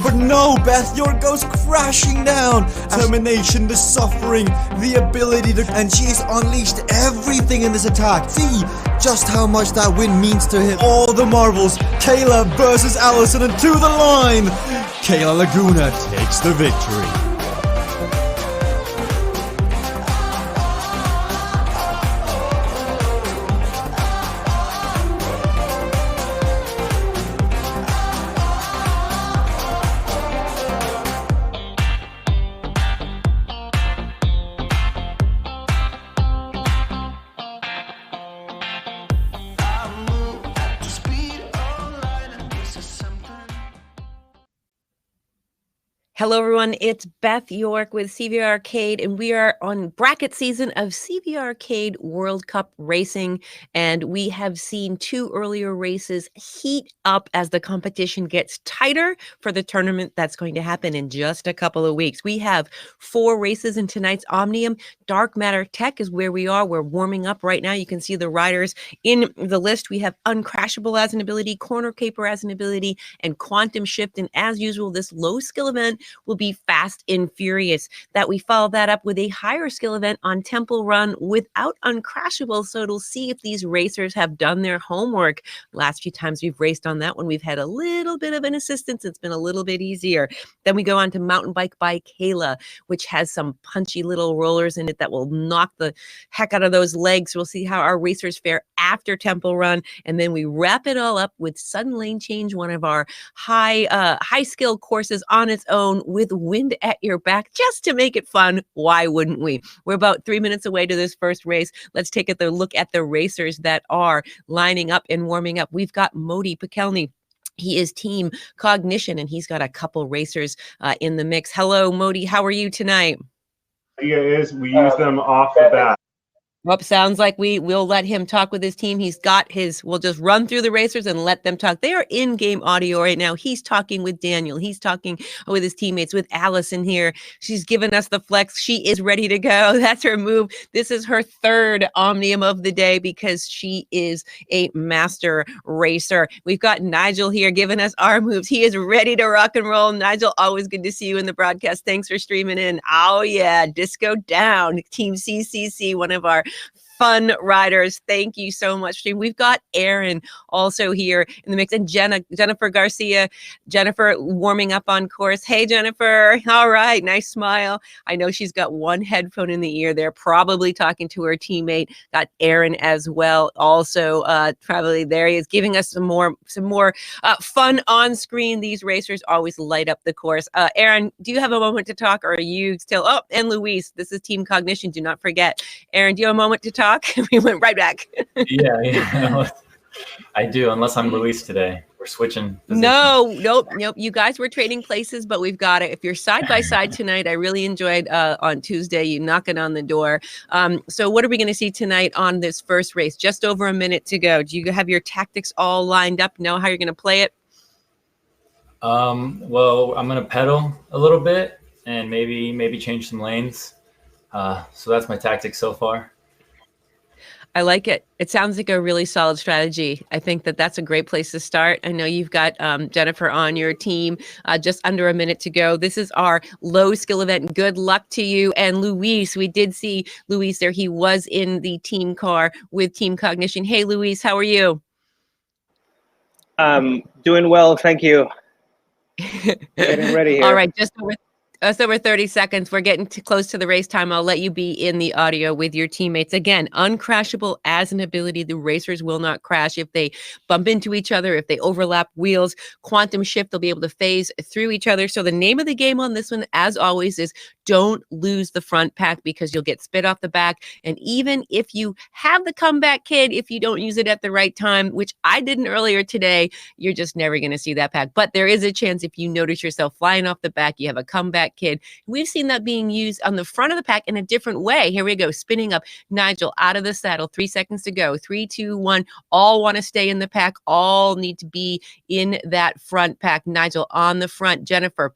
But no, Beth York goes crashing down. Determination, the suffering, the ability to... And she's unleashed everything in this attack. See just how much that win means to him. All the marbles. Kayla versus Allison and to the line. Kayla Laguna takes the victory. Hello, everyone. It's Beth York with CVRcade, and we are on bracket season of CVRcade World Cup Racing, and we have seen two earlier races heat up as the competition gets tighter for the tournament that's going to happen in just a couple of weeks. We have 4 races in tonight's Omnium. Dark Matter Tech is where we are. We're warming up right now. You can see the riders in the list. We have Uncrashable as an ability, Corner Caper as an ability, and Quantum Shift. And as usual, this low skill event will be Fast and Furious. That we follow that up with a higher skill event on Temple Run without Uncrashable, so it'll see if these racers have done their homework. Last few times we've raced on that one, we've had a little bit of an assistance. It's been a little bit easier. Then we go on to Mountain Bike by Kayla, which has some punchy little rollers in it that will knock the heck out of those legs. We'll see how our racers fare after Temple Run, and then we wrap it all up with Sudden Lane Change, one of our high skill courses on its own, with wind at your back, just to make it fun. Why wouldn't we? We're about 3 minutes away to this first race. Let's take a look at the racers that are lining up and warming up. We've got Modi Pekelny. He is Team Cognition, and he's got a couple racers in the mix. Hello, Modi. How are you tonight? We use them off the bat. Well, sounds like we'll let him talk with his team. He's got we'll just run through the racers and let them talk. They are in-game audio right now. He's talking with Daniel. He's talking with his teammates, with Allison here. She's given us the flex. She is ready to go. That's her move. This is her third Omnium of the day because she is a master racer. We've got Nigel here giving us our moves. He is ready to rock and roll. Nigel, always good to see you in the broadcast. Thanks for streaming in. Oh, yeah. Disco down. Team CCC, one of our fun riders. Thank you so much. We've got Aaron also here in the mix, and Jennifer Garcia. Jennifer warming up on course. Hey, Jennifer. All right. Nice smile. I know she's got one headphone in the ear there, probably talking to her teammate. Got Aaron as well. Also, probably there he is giving us some more fun on screen. These racers always light up the course. Aaron, do you have a moment to talk, or are you still? Oh, and Luis, this is Team Cognition. Do not forget. Aaron, do you have a moment to talk? We went right back. Yeah. I do, unless I'm Luis today. We're switching positions. Nope. You guys were trading places, but we've got it. If you're side by side tonight, I really enjoyed on Tuesday, you knocking on the door. So what are we going to see tonight on this first race? Just over a minute to go. Do you have your tactics all lined up? Know how you're going to play it? Well, I'm going to pedal a little bit and maybe change some lanes. So that's my tactics so far. I like it. It sounds like a really solid strategy. I think that's a great place to start. I know you've got Jennifer on your team, just under a minute to go. This is our low skill event. Good luck to you. And Luis, we did see Luis there. He was in the team car with Team Cognition. Hey, Luis, how are you? Doing well. Thank you. Getting ready here. All right. Just over 30 seconds. We're getting close to the race time. I'll let you be in the audio with your teammates. Again, Uncrashable as an ability. The racers will not crash if they bump into each other, if they overlap wheels. Quantum Shift, they'll be able to phase through each other. So the name of the game on this one, as always, is don't lose the front pack, because you'll get spit off the back. And even if you have the comeback kid, if you don't use it at the right time, which I didn't earlier today, you're just never going to see that pack. But there is a chance if you notice yourself flying off the back, you have a comeback Comeback Kid. We've seen that being used on the front of the pack in a different way. Here we go, spinning up Nigel out of the saddle. 3 seconds to go. 3, 2, 1. All want to stay in the pack. All need to be in that front pack. Nigel on the front. Jennifer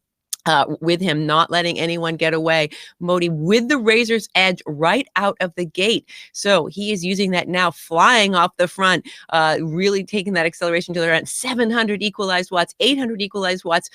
with him, not letting anyone get away. Modi with the razor's edge right out of the gate. So he is using that now, flying off the front, really taking that acceleration to the right. 700 equalized watts, 800 equalized watts,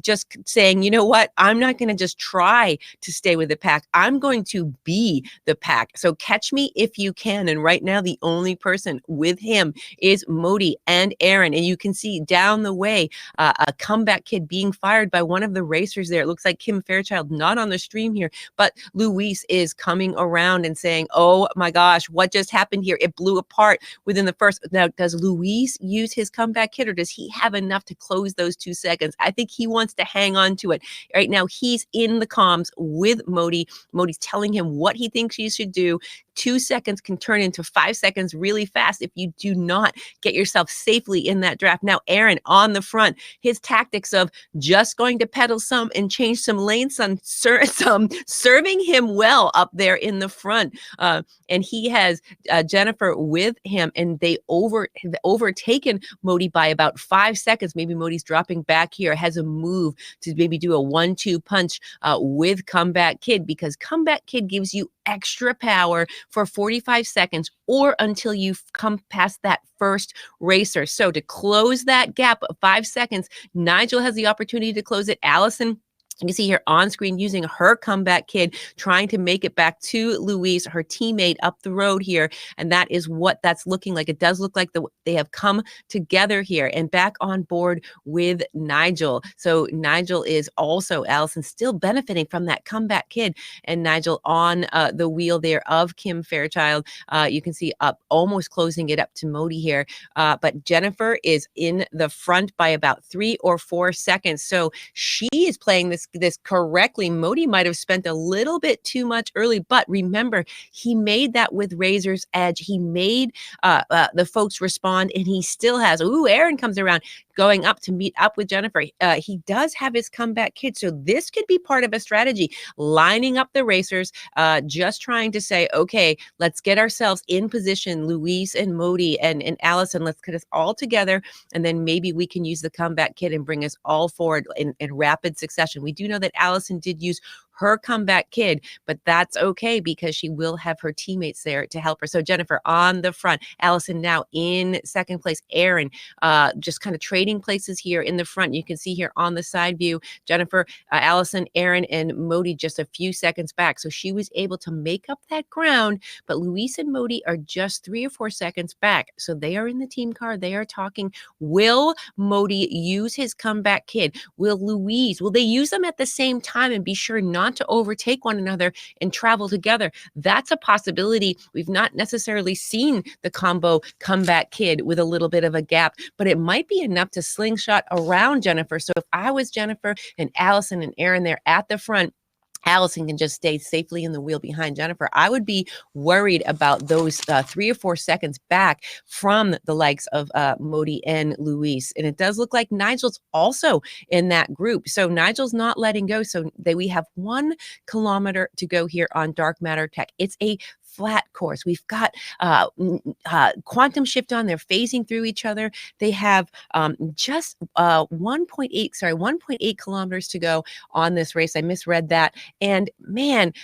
just saying, you know what? I'm not going to just try to stay with the pack. I'm going to be the pack. So catch me if you can. And right now, the only person with him is Modi and Aaron. And you can see down the way, a Comeback Kid being fired by one of the racers there. It looks like Kim Fairchild, not on the stream here, but Luis is coming around and saying, oh my gosh, what just happened here? It blew apart within the first. Now, does Luis use his Comeback Kid, or does he have enough to close those 2 seconds? I think he wants to hang on to it. Right now, he's in the comms with Modi. Modi's telling him what he thinks he should do. 2 seconds can turn into 5 seconds really fast if you do not get yourself safely in that draft. Now, Aaron on the front, his tactics of just going to pedal some and change some lanes, some serving him well up there in the front. And he has Jennifer with him, and they overtaken Modi by about 5 seconds. Maybe Modi's dropping back here, has a move to maybe do a 1-2 punch with Comeback Kid, because Comeback Kid gives you extra power for 45 seconds or until you've come past that first racer. So to close that gap of 5 seconds, Nigel has the opportunity to close it. Allison, you can see here on screen using her Comeback Kid, trying to make it back to Louise, her teammate up the road here. And that is what that's looking like. It does look like they have come together here and back on board with Nigel. So Nigel is also, Allison, still benefiting from that Comeback Kid, and Nigel on the wheel there of Kim Fairchild. You can see up almost closing it up to Modi here. But Jennifer is in the front by about 3 or 4 seconds. So she is playing this correctly. Modi might have spent a little bit too much early, but remember, he made that with razor's edge. He made the folks respond, and he still has. Ooh, Aaron comes around, going up to meet up with Jennifer. He does have his Comeback Kid, so this could be part of a strategy, lining up the racers, just trying to say, okay, let's get ourselves in position, Luis and Modi and Allison, let's get us all together, and then maybe we can use the Comeback Kid and bring us all forward in rapid succession. We do know that Allison did use her Comeback Kid, but that's okay because she will have her teammates there to help her. So Jennifer on the front, Allison now in second place, Aaron just kind of trading places here in the front. You can see here on the side view, Jennifer, Allison, Aaron, and Modi just a few seconds back. So she was able to make up that ground, but Luis and Modi are just 3 or 4 seconds back. So they are in the team car. They are talking. Will Modi use his Comeback Kid? Will they use them at the same time and be sure not to overtake one another and travel together? That's a possibility. We've not necessarily seen the combo Comeback Kid with a little bit of a gap, but it might be enough to slingshot around Jennifer. So if I was Jennifer and Allison and Aaron there at the front, Allison can just stay safely in the wheel behind Jennifer. I would be worried about those 3 or 4 seconds back from the likes of Modi and Luis. And it does look like Nigel's also in that group. So Nigel's not letting go. So we have 1 kilometer to go here on Dark Matter Tech. It's a flat course. We've got quantum shift on. They're phasing through each other. They have just 1.8 kilometers to go on this race. I misread that. And man,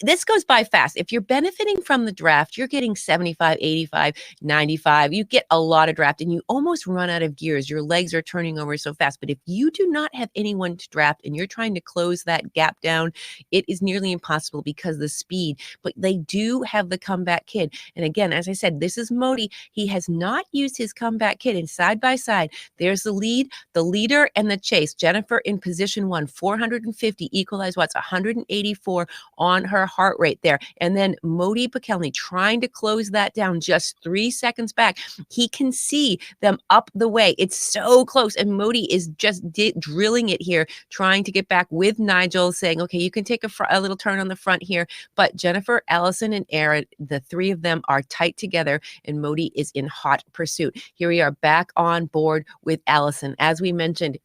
this goes by fast. If you're benefiting from the draft, you're getting 75, 85, 95. You get a lot of draft and you almost run out of gears. Your legs are turning over so fast. But if you do not have anyone to draft and you're trying to close that gap down, it is nearly impossible because the speed. But they do have the Comeback Kid. And again, as I said, this is Modi. He has not used his Comeback Kid. And side by side, there's the lead, the leader, and the chase. Jennifer in position 1, 450 equalized watts, 184 on her heart rate there. And then Modi Pakelny trying to close that down just 3 seconds back. He can see them up the way. It's so close. And Modi is just drilling it here, trying to get back with Nigel, saying, okay, you can take a little turn on the front here. But Jennifer, Allison, and Aaron, the 3 of them are tight together, and Modi is in hot pursuit. Here we are back on board with Allison. As we mentioned,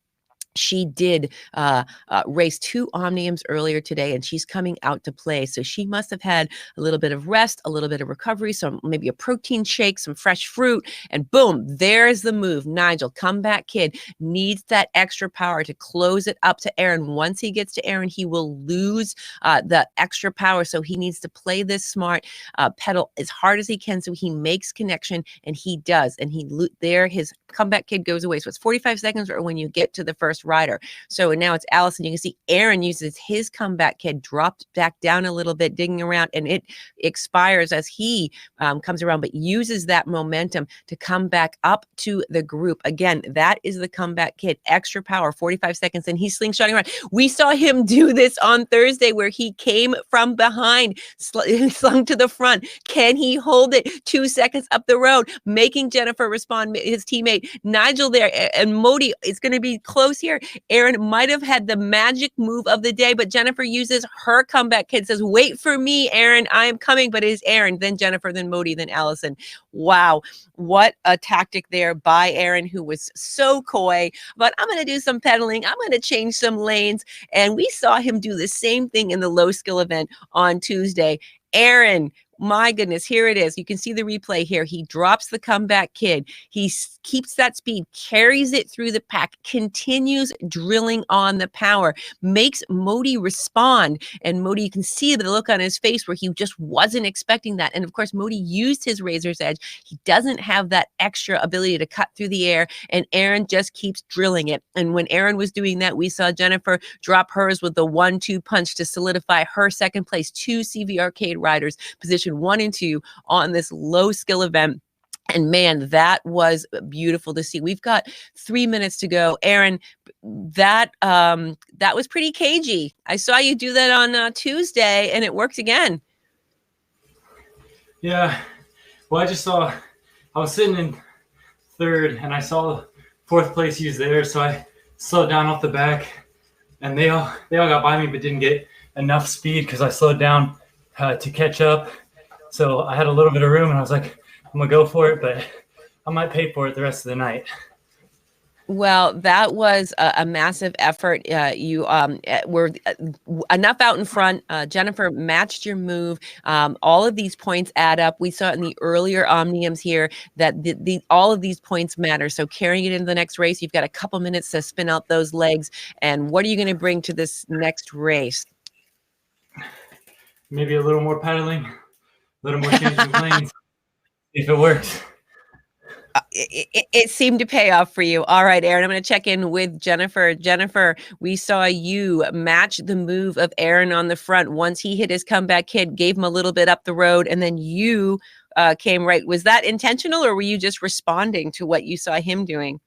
She did race 2 omniums earlier today, and she's coming out to play. So she must have had a little bit of rest, a little bit of recovery, so maybe a protein shake, some fresh fruit, and boom, there's the move. Nigel, comeback kid, needs that extra power to close it up to Aaron. Once he gets to Aaron, he will lose the extra power. So he needs to play this smart, pedal as hard as he can so he makes connection, and he does. And his comeback kid goes away. So it's 45 seconds or when you get to the first rider. So now it's Allison. You can see Aaron uses his comeback kid, dropped back down a little bit, digging around, and it expires as he comes around, but uses that momentum to come back up to the group. Again, that is the comeback kid. Extra power, 45 seconds, and he's slingshotting around. We saw him do this on Thursday where he came from behind, slung to the front. Can he hold it 2 seconds up the road, making Jennifer respond, his teammate. Nigel there, and Modi is going to be close here. Aaron might have had the magic move of the day, but Jennifer uses her comeback kid, says, wait for me, Aaron, I am coming, but it is Aaron, then Jennifer, then Modi, then Allison. Wow, what a tactic there by Aaron, who was so coy, but I'm going to do some pedaling, I'm going to change some lanes, and we saw him do the same thing in the low skill event on Tuesday. Aaron, my goodness, here it is. You can see the replay here. He drops the comeback kid. He keeps that speed, carries it through the pack, continues drilling on the power, makes Modi respond. And Modi, you can see the look on his face where he just wasn't expecting that. And of course, Modi used his razor's edge. He doesn't have that extra ability to cut through the air, and Aaron just keeps drilling it. And when Aaron was doing that, we saw Jennifer drop hers with the 1-2 punch to solidify her second place. 2 CVRcade riders position 1 and 2 on this low skill event. And man, that was beautiful to see. We've got 3 minutes to go. Aaron, that was pretty cagey. I saw you do that on Tuesday, and it worked again. Yeah. Well, I was sitting in third, and I saw fourth place use there, so I slowed down off the back, and they all got by me, but didn't get enough speed because I slowed down to catch up. So I had a little bit of room, and I was like, I'm gonna go for it, but I might pay for it the rest of the night. Well, that was a massive effort. You were enough out in front. Jennifer matched your move. All of these points add up. We saw in the earlier omniums here that all of these points matter. So carrying it into the next race, you've got a couple minutes to spin out those legs. And what are you going to bring to this next race? Maybe a little more pedaling, a little more changing lanes, if it works. It seemed to pay off for you. All right, Aaron, I'm going to check in with Jennifer. Jennifer, we saw you match the move of Aaron on the front. Once he hit his comeback hit, gave him a little bit up the road, and then you came right. Was that intentional, or were you just responding to what you saw him doing?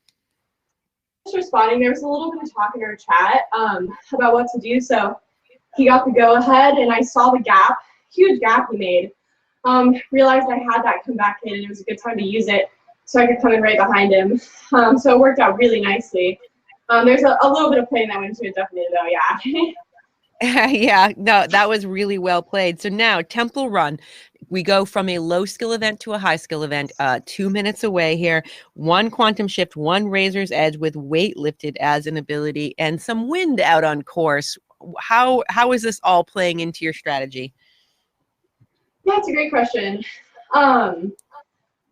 Just responding. There was a little bit of talk in our chat about what to do, so he got the go-ahead, and I saw the gap, huge gap he made. Realized I had that comeback hit, and it was a good time to use it, so I could come in right behind him. So it worked out really nicely. There's a little bit of playing that went into it, definitely, though, yeah. Yeah, no, that was really well played. So now, Temple Run. We go from a low skill event to a high skill event, 2 minutes away here. 1 quantum shift, 1 razor's edge with weight lifted as an ability, and some wind out on course. How is this all playing into your strategy? Yeah, it's a great question.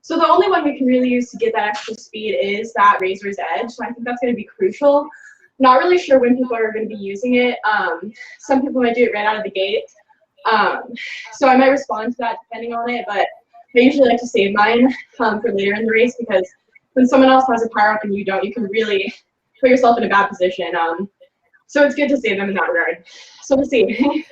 So the only one we can really use to get that extra speed is that razor's edge. So I think that's going to be crucial. Not really sure when people are going to be using it. Some people might do it right out of the gate. So I might respond to that depending on it, but I usually like to save mine for later in the race, because when someone else has a power up and you don't, you can really put yourself in a bad position. So it's good to save them in that regard. So we'll see.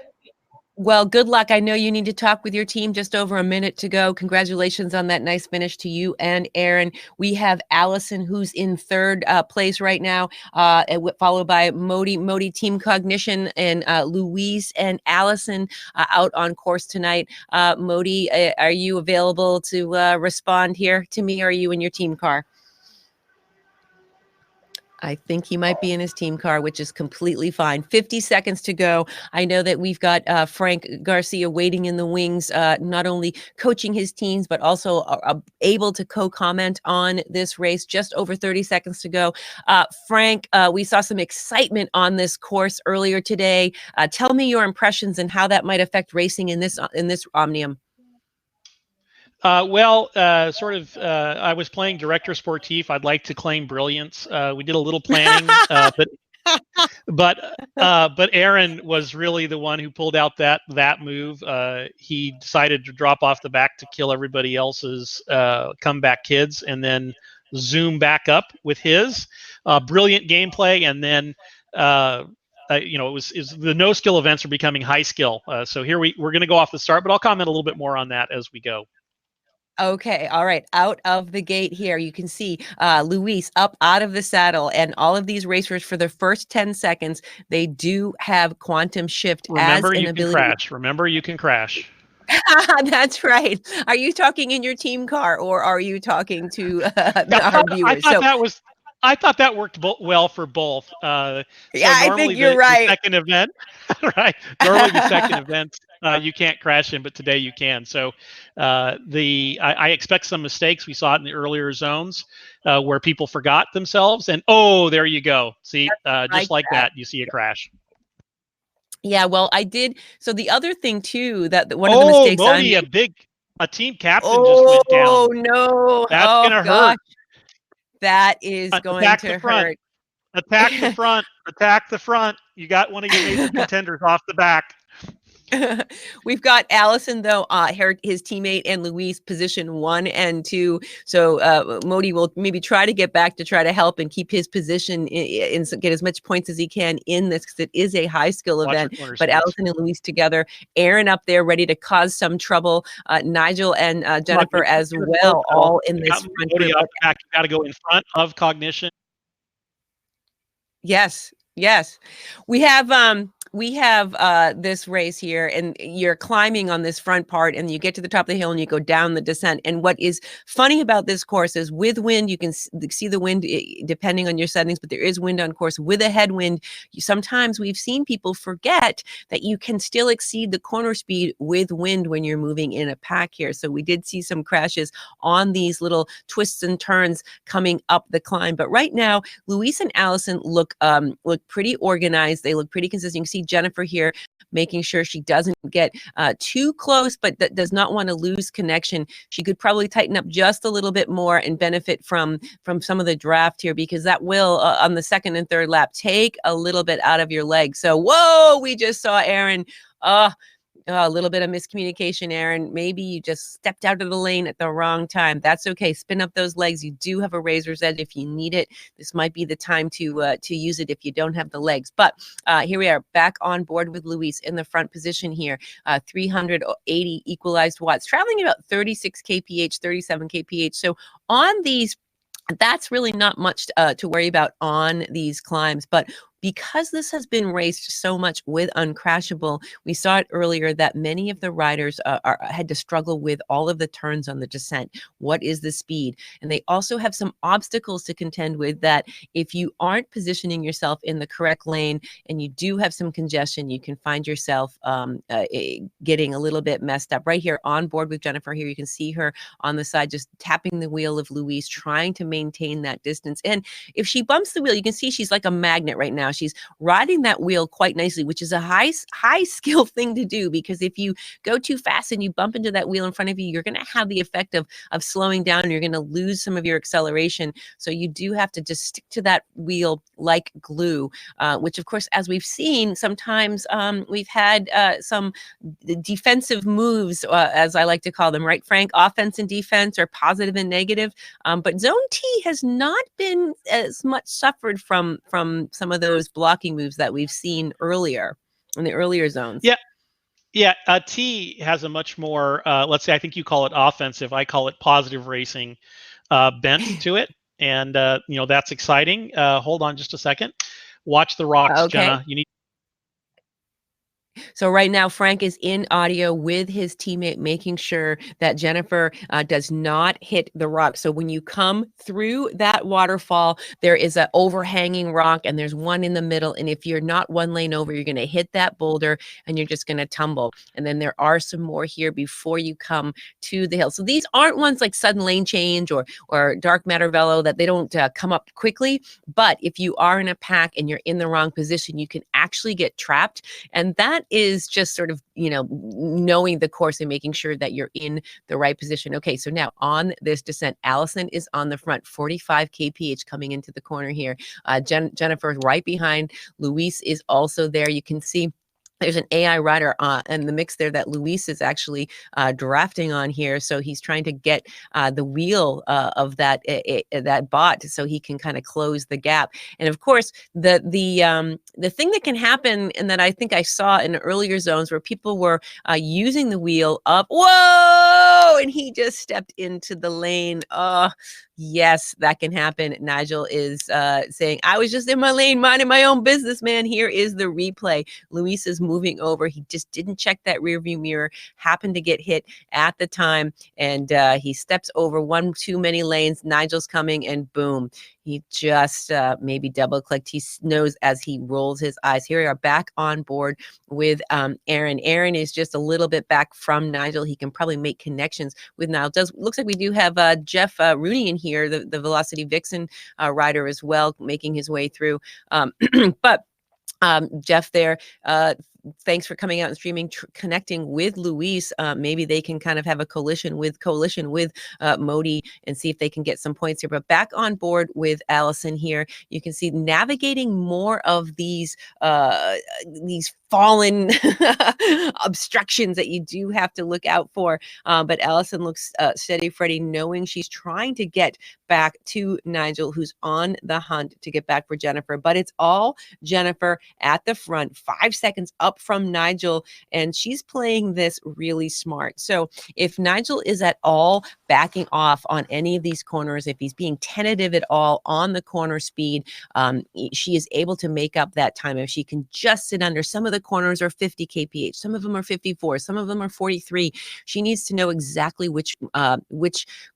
Well, good luck. I know you need to talk with your team. Just over a minute to go. Congratulations on that nice finish to you and Aaron. We have Allison, who's in third place right now, followed by Modi Team Cognition, and Louise and Allison out on course tonight. Modi, are you available to respond here to me, or are you in your team car? I think he might be in his team car, which is completely fine. 50 seconds to go. I know that we've got Frank Garcia waiting in the wings, not only coaching his teams, but also able to co-comment on this race. Just over 30 seconds to go. Frank, we saw some excitement on this course earlier today. Tell me your impressions and how that might affect racing in this Omnium. I was playing director sportif. I'd like to claim brilliance. We did a little planning, but Aaron was really the one who pulled out that move. He decided to drop off the back to kill everybody else's comeback kids, and then zoom back up with his brilliant gameplay. And then it was the no skill events are becoming high skill. So here we're going to go off the start, but I'll comment a little bit more on that as we go. Okay. All right. Out of the gate here, you can see Luis up out of the saddle, and all of these racers for the first 10 seconds, they do have quantum shift Remember, as an you ability. can crash. Remember, you can crash. That's right. Are you talking in your team car, or are you talking to our viewers? I thought that worked well for both. Yeah, I think you're right. The second event, right? Normally the second event, you can't crash in, but today you can. So I expect some mistakes. We saw it in the earlier zones where people forgot themselves, and there you go. See, just like that, you see a crash. Yeah, well, I did. So the other thing too, that one of the mistakes Modi, a team captain just went down. Oh no! That's gonna hurt. That is going to hurt. Attack the front. Attack the front. You got one of your major contenders off the back. We've got Allison, though, his teammate, and Luis position 1 and 2. So Modi will maybe try to get back to try to help and keep his position and get as much points as he can in this, because it is a high skill event. But Allison and Luis together, Aaron up there ready to cause some trouble, Nigel and Jennifer as well, all in this front group. You got to go in front of Cognition. Yes. We have this race here, and you're climbing on this front part, and you get to the top of the hill and you go down the descent. And what is funny about this course is with wind, you can see the wind depending on your settings, but there is wind on course. With a headwind, sometimes we've seen people forget that you can still exceed the corner speed with wind when you're moving in a pack here. So we did see some crashes on these little twists and turns coming up the climb. But right now, Luis and Allison look pretty organized. They look pretty consistent. You can see Jennifer here making sure she doesn't get too close, but that does not want to lose connection. She could probably tighten up just a little bit more and benefit from some of the draft here, because that will on the second and third lap take a little bit out of your leg. So whoa, we just saw Aaron a little bit of miscommunication, Aaron. Maybe you just stepped out of the lane at the wrong time. That's okay. Spin up those legs. You do have a razor's edge if you need it. This might be the time to use it if you don't have the legs. But here we are back on board with Luis in the front position here. 380 equalized watts, traveling about 36 kph, 37 kph. So on these, that's really not much to worry about on these climbs. But because this has been raced so much with Uncrashable, we saw it earlier that many of the riders had to struggle with all of the turns on the descent. What is the speed? And they also have some obstacles to contend with, that if you aren't positioning yourself in the correct lane and you do have some congestion, you can find yourself getting a little bit messed up. Right here on board with Jennifer here, you can see her on the side just tapping the wheel of Luis, trying to maintain that distance. And if she bumps the wheel, you can see she's like a magnet right now. She's riding that wheel quite nicely, which is a high skill thing to do, because if you go too fast and you bump into that wheel in front of you, you're going to have the effect of slowing down, and you're going to lose some of your acceleration. So you do have to just stick to that wheel like glue, which of course, as we've seen, sometimes we've had some defensive moves, as I like to call them, right, Frank? Offense and defense, or positive and negative. But Zone T has not been as much suffered from some of those blocking moves that we've seen earlier in the earlier zones. Yeah. T has a much more, let's say, I think you call it offensive. I call it positive racing bent to it. And, that's exciting. Hold on just a second. Watch the rocks, Okay. Jenna. You need. So right now, Frank is in audio with his teammate, making sure that Jennifer does not hit the rock. So when you come through that waterfall, there is an overhanging rock and there's one in the middle. And if you're not one lane over, you're going to hit that boulder and you're just going to tumble. And then there are some more here before you come to the hill. So these aren't ones like sudden lane change or dark matter velo that they don't come up quickly. But if you are in a pack and you're in the wrong position, you can actually get trapped. And that is just sort of, knowing the course and making sure that you're in the right position. Okay, so now on this descent, Allison is on the front, 45 kph coming into the corner here. Jennifer is right behind. Luis is also there. You can see there's an AI rider in the mix there that Luis is actually drafting on here. So he's trying to get the wheel of that bot so he can kind of close the gap. And of course, the thing that can happen, and that I think I saw in earlier zones where people were using the wheel up, whoa, and he just stepped into the lane. Oh, yes, that can happen. Nigel is saying, I was just in my lane, minding my own business, man. Here is the replay. Luis is moving over. He just didn't check that rear view mirror, happened to get hit at the time, and he steps over one too many lanes. Nigel's coming, and boom, he just maybe double clicked. He knows as he rolls his eyes. Here we are back on board with Aaron. Aaron is just a little bit back from Nigel. He can probably make connections with Nigel. Looks like we do have Jeff Rooney in here, the Velocity Vixen rider as well, making his way through. But Jeff there, thanks for coming out and streaming, connecting with Luis. Maybe they can kind of have a coalition with Modi and see if they can get some points here. But back on board with Allison here, you can see navigating more of these fallen obstructions that you do have to look out for. But Allison looks steady, Freddie, knowing she's trying to get back to Nigel, who's on the hunt to get back for Jennifer. But it's all Jennifer at the front, 5 seconds up from Nigel, and she's playing this really smart. So if Nigel is at all backing off on any of these corners, if he's being tentative at all on the corner speed, she is able to make up that time. If she can just sit under, some of the corners are 50 kph, some of them are 54, some of them are 43. She needs to know exactly which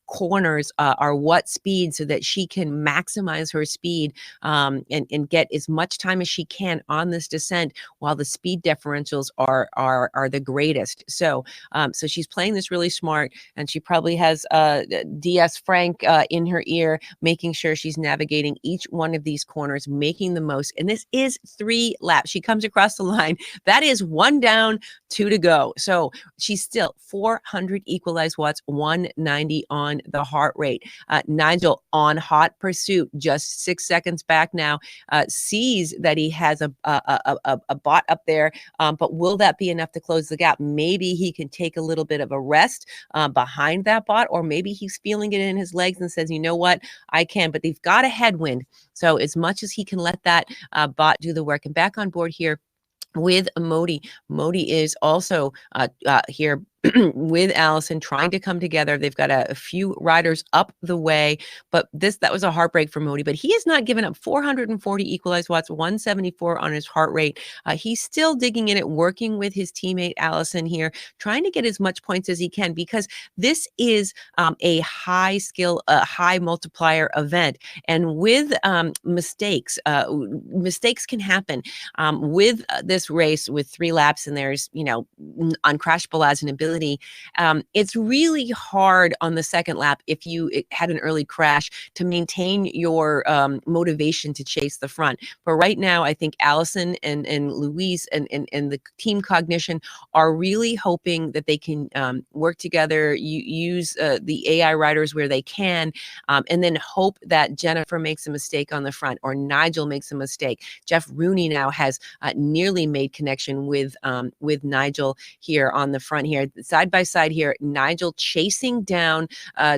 corners are what speed so that she can maximize her speed and get as much time as she can on this descent while the speed differentials are the greatest. So she's playing this really smart, and she probably has DS Frank in her ear, making sure she's navigating each one of these corners, making the most. And this is 3 laps. She comes across the line. That is 1 down, 2 to go. So she's still 400 equalized watts, 190 on the heart rate. Nigel on hot pursuit, just 6 seconds back now, sees that he has a bot up there, but will that be enough to close the gap? Maybe he can take a little bit of a rest behind that bot, or maybe he's feeling it in his legs and says, you know what, I can, but they've got a headwind. So as much as he can let that bot do the work. And back on board here with Modi. Modi is also here with Allison, trying to come together. They've got a few riders up the way, but that was a heartbreak for Modi. But he has not given up. 440 equalized watts, 174 on his heart rate. He's still digging in it, working with his teammate Allison here, trying to get as much points as he can, because this is a high skill, high multiplier event. And with mistakes can happen with this race with 3 laps, and there's, on Crash Balaz and ability. It's really hard on the second lap if you had an early crash to maintain your motivation to chase the front. But right now, I think Allison and Luis and the team Cognition are really hoping that they can work together, use the AI riders where they can, and then hope that Jennifer makes a mistake on the front or Nigel makes a mistake. Jeff Rooney now has nearly made connection with Nigel here on the front here. side by side here. Nigel chasing down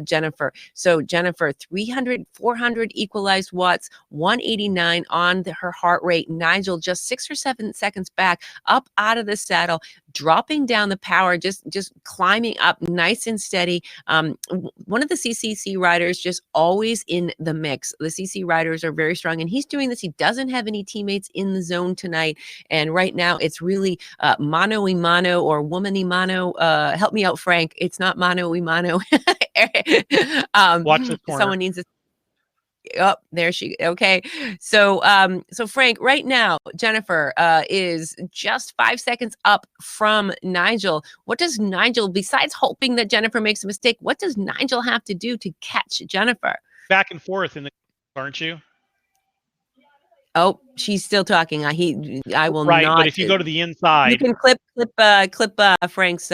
Jennifer. So Jennifer, 300, 400 equalized watts, 189 on her heart rate. Nigel just 6 or 7 seconds back, up out of the saddle, dropping down the power, just climbing up nice and steady. One of the CCC riders just always in the mix. The CC riders are very strong, and he's doing this. He doesn't have any teammates in the zone tonight, and right now it's really mano y mano or woman y mano. Help me out, Frank. It's not mano y mano. Watch the corner. Someone needs to. Oh, there she. Okay, so so Frank, right now Jennifer is just 5 seconds up from Nigel. What does Nigel, besides hoping that Jennifer makes a mistake, what does Nigel have to do to catch Jennifer? Back and forth in the, aren't you? Oh, she's still talking. I will Right, not. but if you go to the inside, you can clip Frank's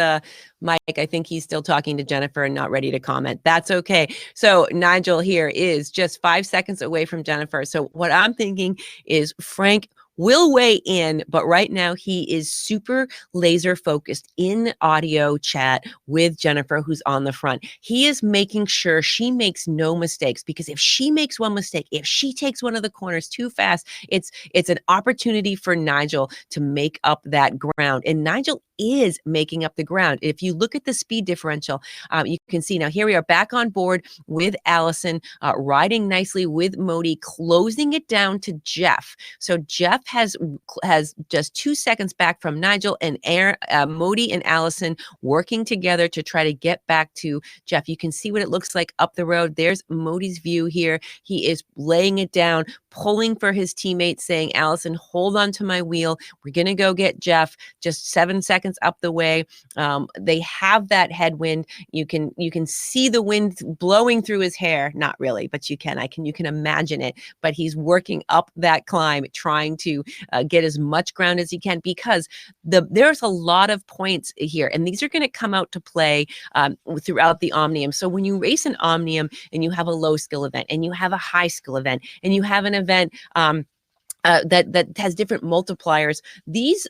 mic. I think he's still talking to Jennifer and not ready to comment. That's okay. So Nigel here is just 5 seconds away from Jennifer. So what I'm thinking is Frank will weigh in, but right now he is super laser focused in audio chat with Jennifer, who's on the front. He is making sure she makes no mistakes, because if she makes one mistake, if she takes one of the corners too fast, it's an opportunity for Nigel to make up that ground. And Nigel is making up the ground. If you look at the speed differential, you can see now here we are back on board with Allison, riding nicely with Modi, closing it down to Jeff. So Jeff has just 2 seconds back from Nigel, and Modi and Allison working together to try to get back to Jeff. You can see what it looks like up the road. There's Modi's view here. He is laying it down, pulling for his teammates, saying, Allison, hold on to my wheel. We're going to go get Jeff. Just 7 seconds up the way. They have that headwind. You can see the wind blowing through his hair. Not really, but you can imagine it. But he's working up that climb, trying to get as much ground as he can, because there's a lot of points here, and these are going to come out to play throughout the Omnium. So when you race an Omnium and you have a low skill event and you have a high skill event and you have an event that has different multipliers, these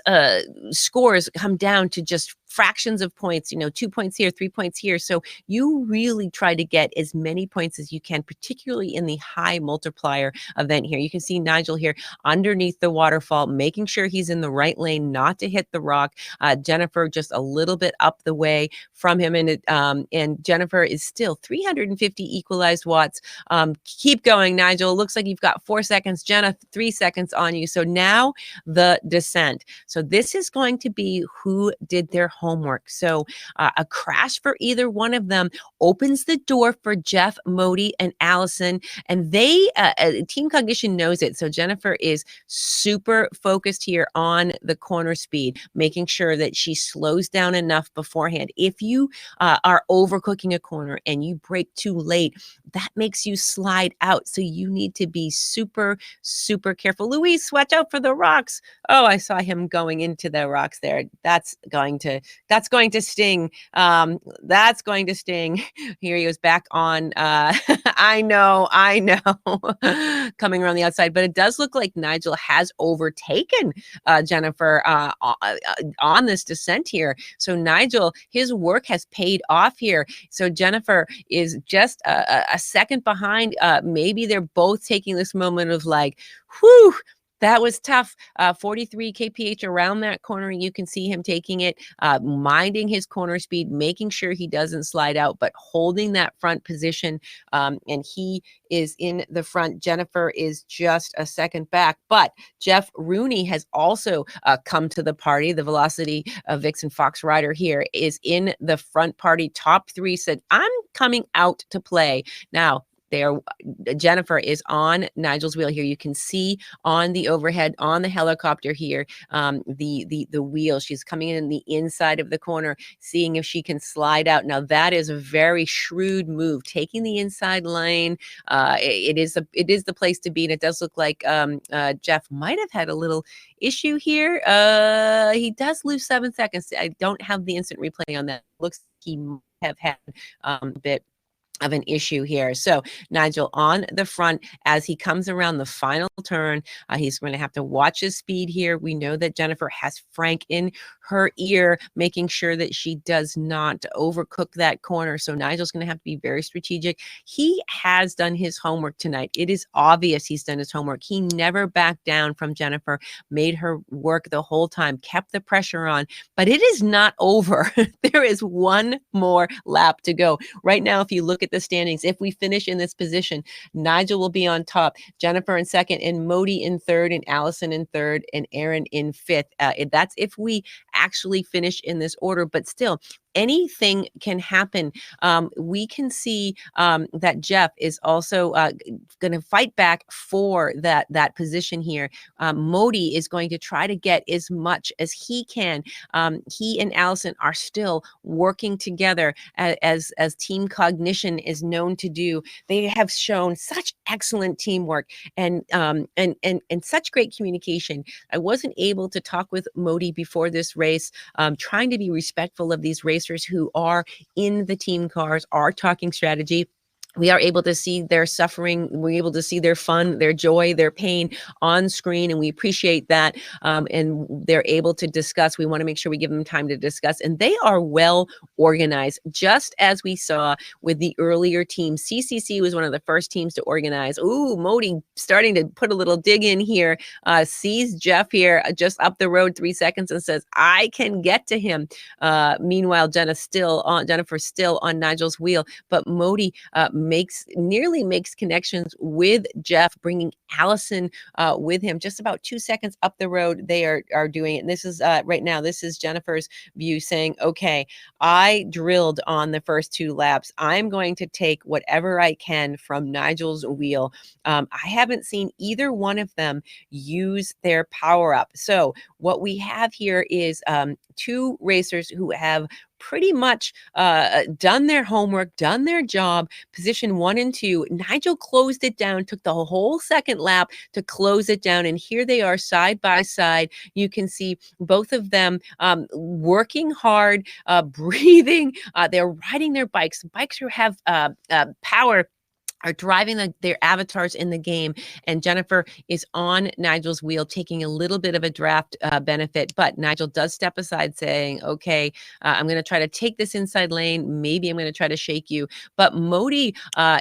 scores come down to just fractions of points, 2 points here, 3 points here. So you really try to get as many points as you can, particularly in the high multiplier event here. You can see Nigel here underneath the waterfall, making sure he's in the right lane, not to hit the rock. Jennifer just a little bit up the way from him, and Jennifer is still 350 equalized watts. Keep going, Nigel. Looks like you've got 4 seconds. Jenna, 3 seconds on you. So now the descent. So this is going to be who did their homework. So a crash for either one of them opens the door for Jeff, Modi, and Allison, and they Team Cognition knows it. So Jennifer is super focused here on the corner speed, making sure that she slows down enough beforehand. If you are overcooking a corner and you brake too late, that makes you slide out. So you need to be super careful. Luis, watch out for the rocks. Oh, I saw him going into the rocks there. That's going to sting. That's going to sting. Here he goes back on. I know. Coming around the outside, but it does look like Nigel has overtaken Jennifer on this descent here. So Nigel, his work has paid off here. So Jennifer is just a second behind. Maybe they're both taking this moment of like, whew, that was tough. 43 kph around that corner. You can see him taking it, minding his corner speed, making sure he doesn't slide out, but holding that front position. And he is in the front. Jennifer is just a second back, but Jeff Rooney has also come to the party. The Velocity Vixen Fox rider here is in the front party. Top 3 said, I'm coming out to play. Now, Jennifer is on Nigel's wheel here. You can see on the overhead, on the helicopter here, the wheel. She's coming in the inside of the corner, seeing if she can slide out. Now that is a very shrewd move, taking the inside lane. It is the place to be, and it does look like Jeff might have had a little issue here. He does lose 7 seconds. I don't have the instant replay on that. Looks like he might have had a bit of an issue here. So Nigel on the front as he comes around the final turn. He's going to have to watch his speed here. We know that Jennifer has Frank in her ear, making sure that she does not overcook that corner. So Nigel's going to have to be very strategic. He has done his homework tonight. It is obvious he's done his homework. He never backed down from Jennifer, made her work the whole time, kept the pressure on, but it is not over. There is one more lap to go. Right now, if you look at the standings, if we finish in this position, Nigel will be on top, Jennifer in second, and Modi in third, and Allison in third, and Aaron in fifth. That's if we actually finish in this order, but still, anything can happen. We can see that Jeff is also going to fight back for that position here. Modi is going to try to get as much as he can. He and Allison are still working together as team cognition is known to do. They have shown such excellent teamwork and such great communication. I wasn't able to talk with Modi before this race, trying to be respectful of these racers who are in the team cars, are talking strategy. We are able to see their suffering. We're able to see their fun, their joy, their pain on screen, and we appreciate that. And they're able to discuss. We want to make sure we give them time to discuss. And they are well organized, just as we saw with the earlier team. CCC was one of the first teams to organize. Ooh, Modi starting to put a little dig in here, sees Jeff here just up the road 3 seconds and says, I can get to him. Meanwhile, Jennifer's still on Nigel's wheel, but Modi nearly makes connections with Jeff, bringing Allison with him just about 2 seconds up the road. They are doing it. And this is right now, this is Jennifer's view saying, okay, I drilled on the first 2 laps. I'm going to take whatever I can from Nigel's wheel. I haven't seen either one of them use their power up. So what we have here is 2 racers who have pretty much done their homework, done their job. Position 1 and 2, Nigel closed it down, took the whole second lap to close it down. And here they are side by side. You can see both of them working hard, breathing. They're riding their bikes. Bikes who have power are driving their avatars in the game, and Jennifer is on Nigel's wheel, taking a little bit of a draft benefit, but Nigel does step aside saying, okay, I'm going to try to take this inside lane. Maybe I'm going to try to shake you. But Modi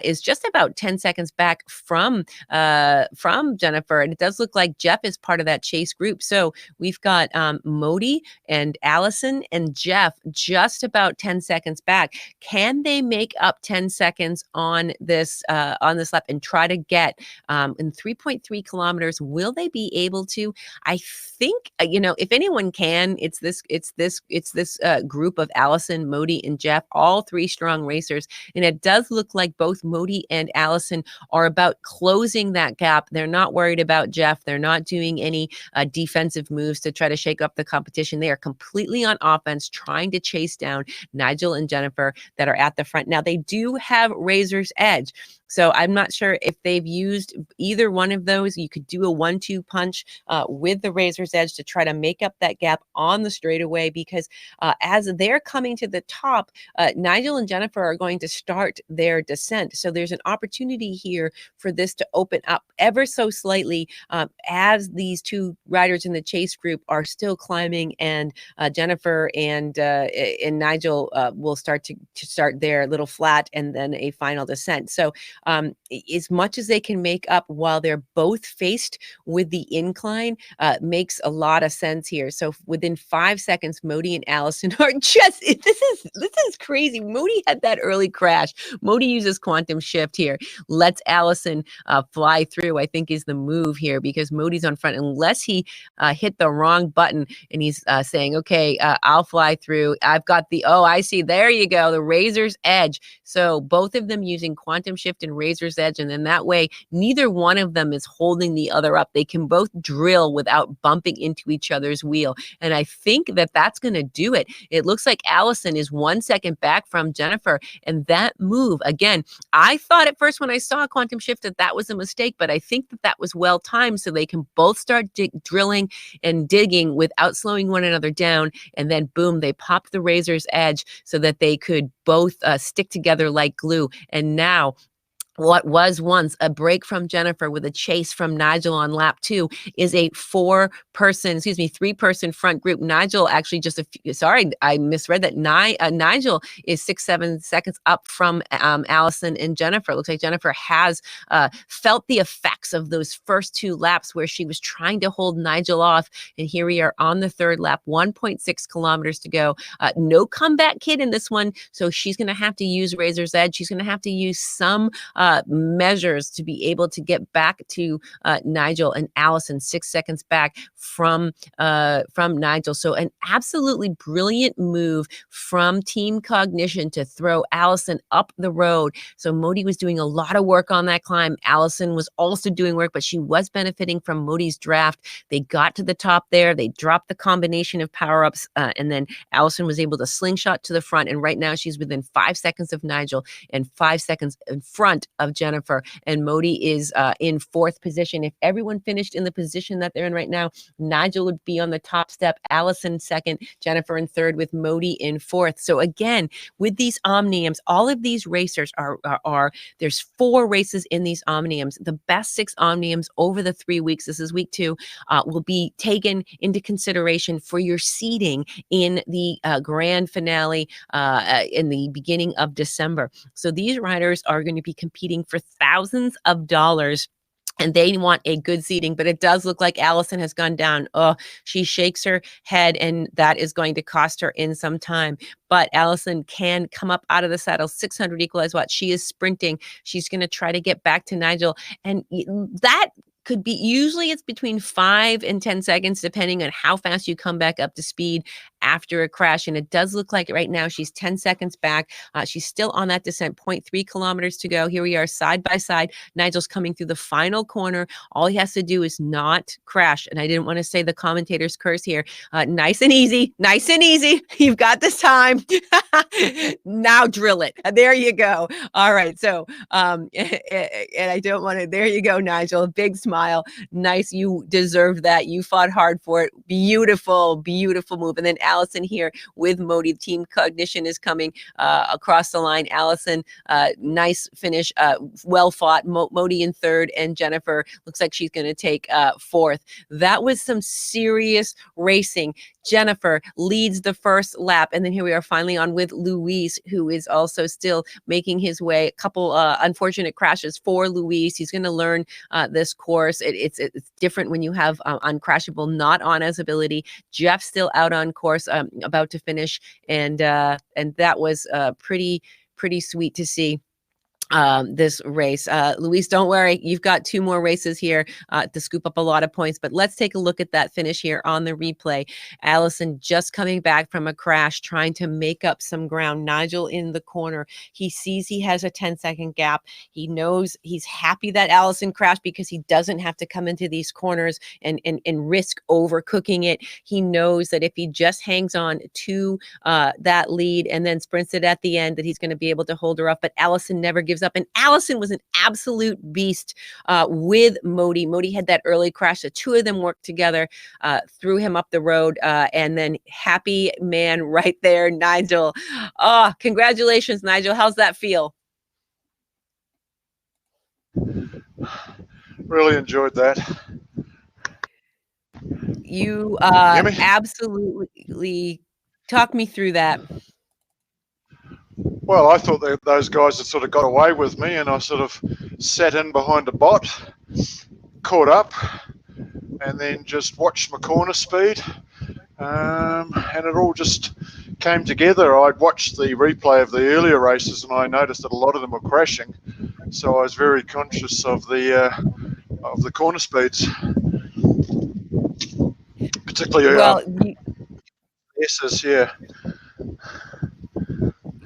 is just about 10 seconds back from Jennifer, and it does look like Jeff is part of that chase group. So we've got Modi and Allison and Jeff just about 10 seconds back. Can they make up 10 seconds on this lap and try to get in 3.3 kilometers? Will they be able to? I think if anyone can, it's this group of Allison, Modi, and Jeff, all 3 strong racers. And it does look like both Modi and Allison are about closing that gap. They're not worried about Jeff. They're not doing any defensive moves to try to shake up the competition. They are completely on offense, trying to chase down Nigel and Jennifer that are at the front. Now, they do have Razor's Edge. So I'm not sure if they've used either one of those. You could do a 1-2 punch with the Razor's Edge to try to make up that gap on the straightaway, because as they're coming to the top, Nigel and Jennifer are going to start their descent. So there's an opportunity here for this to open up ever so slightly as these 2 riders in the chase group are still climbing, and Jennifer and Nigel will start to start their little flat and then a final descent. So as much as they can make up while they're both faced with the incline makes a lot of sense here. So within 5 seconds, Modi and Allison are just, this is crazy. Modi had that early crash. Modi uses quantum shift here, lets Allison fly through, I think is the move here, because Modi's on front, unless he hit the wrong button and he's saying, okay, I'll fly through. I've got I see, there you go, the Razor's Edge. So both of them using quantum shift and Razor's Edge, and then that way neither one of them is holding the other up. They can both drill without bumping into each other's wheel, and I think that that's going to do it. It looks like Allison is 1 second back from Jennifer, and that move, again, I thought at first when I saw quantum shift that was a mistake, but I think that was well timed, so they can both start drilling and digging without slowing one another down, and then boom, they popped the Razor's Edge so that they could both stick together like glue. And now what was once a break from Jennifer with a chase from Nigel on lap 2 is a three-person front group. Nigel actually sorry, I misread that. Nigel is 6-7 seconds up from Allison and Jennifer. It looks like Jennifer has felt the effects of those first 2 laps where she was trying to hold Nigel off. And here we are on the 3rd lap, 1.6 kilometers to go. No comeback kid in this one, so she's going to have to use Razor's Edge. She's going to have to use some measures to be able to get back to Nigel and Allison, 6 seconds back from Nigel. So an absolutely brilliant move from Team Cognition to throw Allison up the road. So Modi was doing a lot of work on that climb. Allison was also doing work, but she was benefiting from Modi's draft. They got to the top there. They dropped the combination of power-ups, and then Allison was able to slingshot to the front. And right now she's within 5 seconds of Nigel and 5 seconds in front of Jennifer, and Modi is in 4th position. If everyone finished in the position that they're in right now, Nigel would be on the top step, Allison 2nd, Jennifer in 3rd, with Modi in 4th. So again, with these omniums, all of these racers are there's 4 races in these omniums. The best 6 omniums over the 3 weeks, this is week 2, will be taken into consideration for your seeding in the grand finale in the beginning of December. So these riders are going to be competing for thousands of dollars, and they want a good seating, but it does look like Allison has gone down. Oh, she shakes her head, and that is going to cost her in some time. But Allison can come up out of the saddle. 600 equalized watts. She is sprinting. She's going to try to get back to Nigel, and that could be, usually it's between 5 and 10 seconds, depending on how fast you come back up to speed after a crash. And it does look like right now she's 10 seconds back. She's still on that descent, 0.3 kilometers to go. Here we are side by side. Nigel's coming through the final corner. All he has to do is not crash. And I didn't want to say the commentator's curse here. Nice and easy, nice and easy. You've got this time. Now drill it. There you go. All right. So, and I don't want to, there you go, Nigel. Big smile. Nice. You deserved that. You fought hard for it. Beautiful, beautiful move. And then Allison here with Modi. Team Cognition is coming across the line. Allison, nice finish. Well fought. Modi in 3rd, and Jennifer looks like she's going to take 4th. That was some serious racing. Jennifer leads the first lap, and then here we are finally on with Luis, who is also still making his way. A couple unfortunate crashes for Luis. He's going to learn this course. It's different when you have uncrashable not on as ability. Jeff's still out on course, about to finish, and that was pretty sweet to see. This race. Luis, don't worry. You've got 2 more races here to scoop up a lot of points, but let's take a look at that finish here on the replay. Allison just coming back from a crash, trying to make up some ground. Nigel in the corner. He sees he has a 10-second gap. He knows, he's happy that Allison crashed because he doesn't have to come into these corners and risk overcooking it. He knows that if he just hangs on to that lead and then sprints it at the end, that he's going to be able to hold her up, but Allison never gives up. And Allison was an absolute beast with Modi. Modi had that early crash. The 2 of them worked together, threw him up the road, and then happy man right there, Nigel. Oh, congratulations, Nigel. How's that feel? Really enjoyed that. You Hear me? absolutely talk me through that. Well, I thought that those guys had sort of got away with me, and I sort of sat in behind a bot, caught up, and then just watched my corner speed, and it all just came together. I'd watched the replay of the earlier races, and I noticed that a lot of them were crashing, so I was very conscious of the corner speeds, particularly S's, yeah.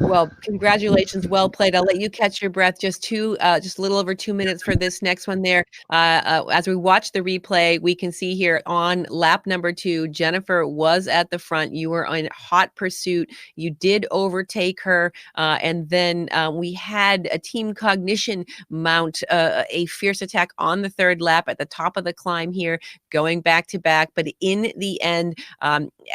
Well, congratulations. Well played. I'll let you catch your breath. Just a little over 2 minutes for this next one there. As we watch the replay, we can see here on lap number 2, Jennifer was at the front. You were in hot pursuit. You did overtake her. And then we had a Team Cognition mount a fierce attack on the 3rd lap at the top of the climb here, going back to back. But in the end,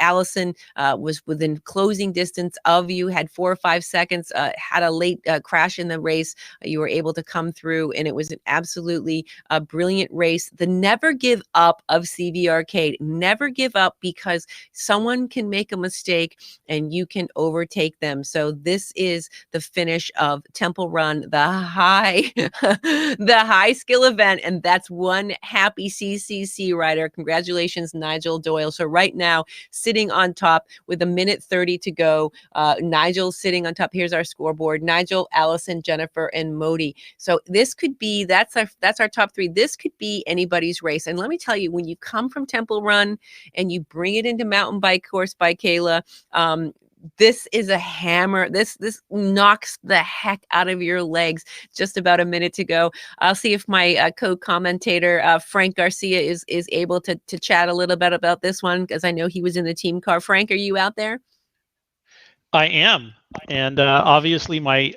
Allison was within closing distance of you, had 4 or 5 seconds, had a late crash in the race. You were able to come through, and it was an absolutely brilliant race. The never give up of CVRcade. Never give up, because someone can make a mistake and you can overtake them. So this is the finish of Temple Run, the high the high skill event, and that's one happy CCC rider. Congratulations, Nigel Doyle. So right now, sitting on top with a minute 30 to go, Nigel sitting on top. Here's our scoreboard: Nigel, Allison, Jennifer, and Modi. So this could be, that's our top three. This could be anybody's race. And let me tell you, when you come from Temple Run and you bring it into Mountain Bike Course by Kayla, this is a hammer. This knocks the heck out of your legs. Just about a minute to go. I'll see if my co-commentator Frank Garcia is able to chat a little bit about this one, because I know he was in the team car. Frank, are you out there? I am, and obviously my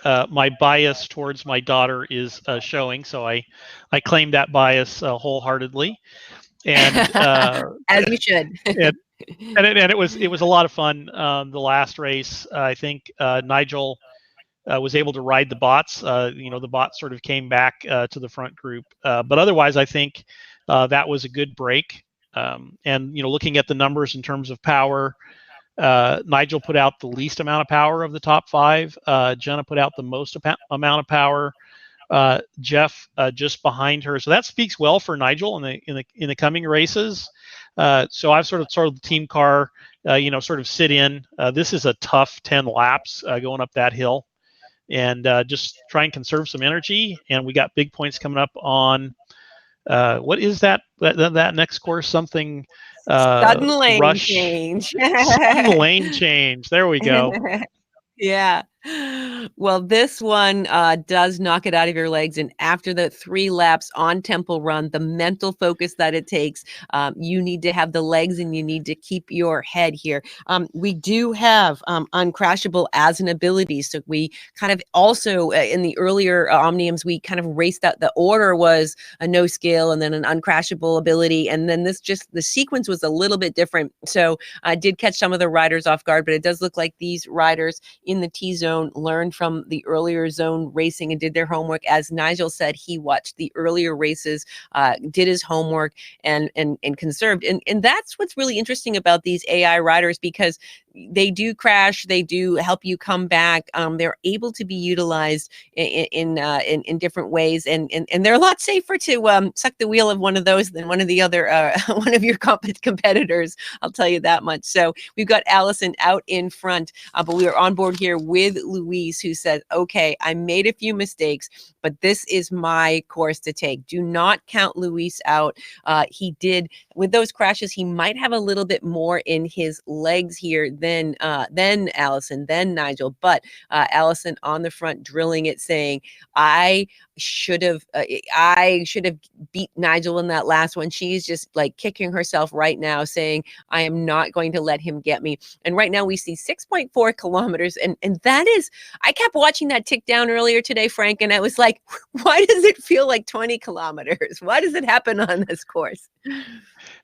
bias towards my daughter is showing, so I claim that bias wholeheartedly, and as you should. and it was a lot of fun. The last race, I think Nigel was able to ride the bots. The bots sort of came back to the front group, but otherwise, I think that was a good break. And looking at the numbers in terms of power, Nigel put out the least amount of power of the top five. Jenna put out the most amount of power. Jeff just behind her. So that speaks well for Nigel in the coming races. So I've sort of the team car, sort of sit in. This is a tough 10 laps going up that hill, and just try and conserve some energy. And we got big points coming up on what is that next course? Something Sudden lane rush change. Sudden lane change. There we go. Yeah. Well, this one does knock it out of your legs. And after the 3 laps on Temple Run, the mental focus that it takes, you need to have the legs and you need to keep your head here. We do have uncrashable as an ability. So we kind of also, in the earlier Omniums, we kind of raced out. The order was a no skill and then an uncrashable ability. And then the sequence was a little bit different. So I did catch some of the riders off guard, but it does look like these riders in the T-zone learned from the earlier zone racing and did their homework. As Nigel said, he watched the earlier races, did his homework, and conserved. And that's what's really interesting about these AI riders, because they do crash, they do help you come back. They're able to be utilized in different ways, and they're a lot safer to suck the wheel of one of those than one of the other one of your competitors. I'll tell you that much. So we've got Allison out in front, but we are on board here with Luis, who said, "Okay, I made a few mistakes, but this is my course to take." Do not count Luis out. He did, with those crashes, he might have a little bit more in his legs here than Allison, then Nigel. But Allison on the front drilling it, saying, I should have beat Nigel in that last one. She's just like kicking herself right now, saying, I am not going to let him get me. And right now we see 6.4 kilometers. And that is, I kept watching that tick down earlier today, Frank, and I was like, why does it feel like 20 kilometers? Why does it happen on this course?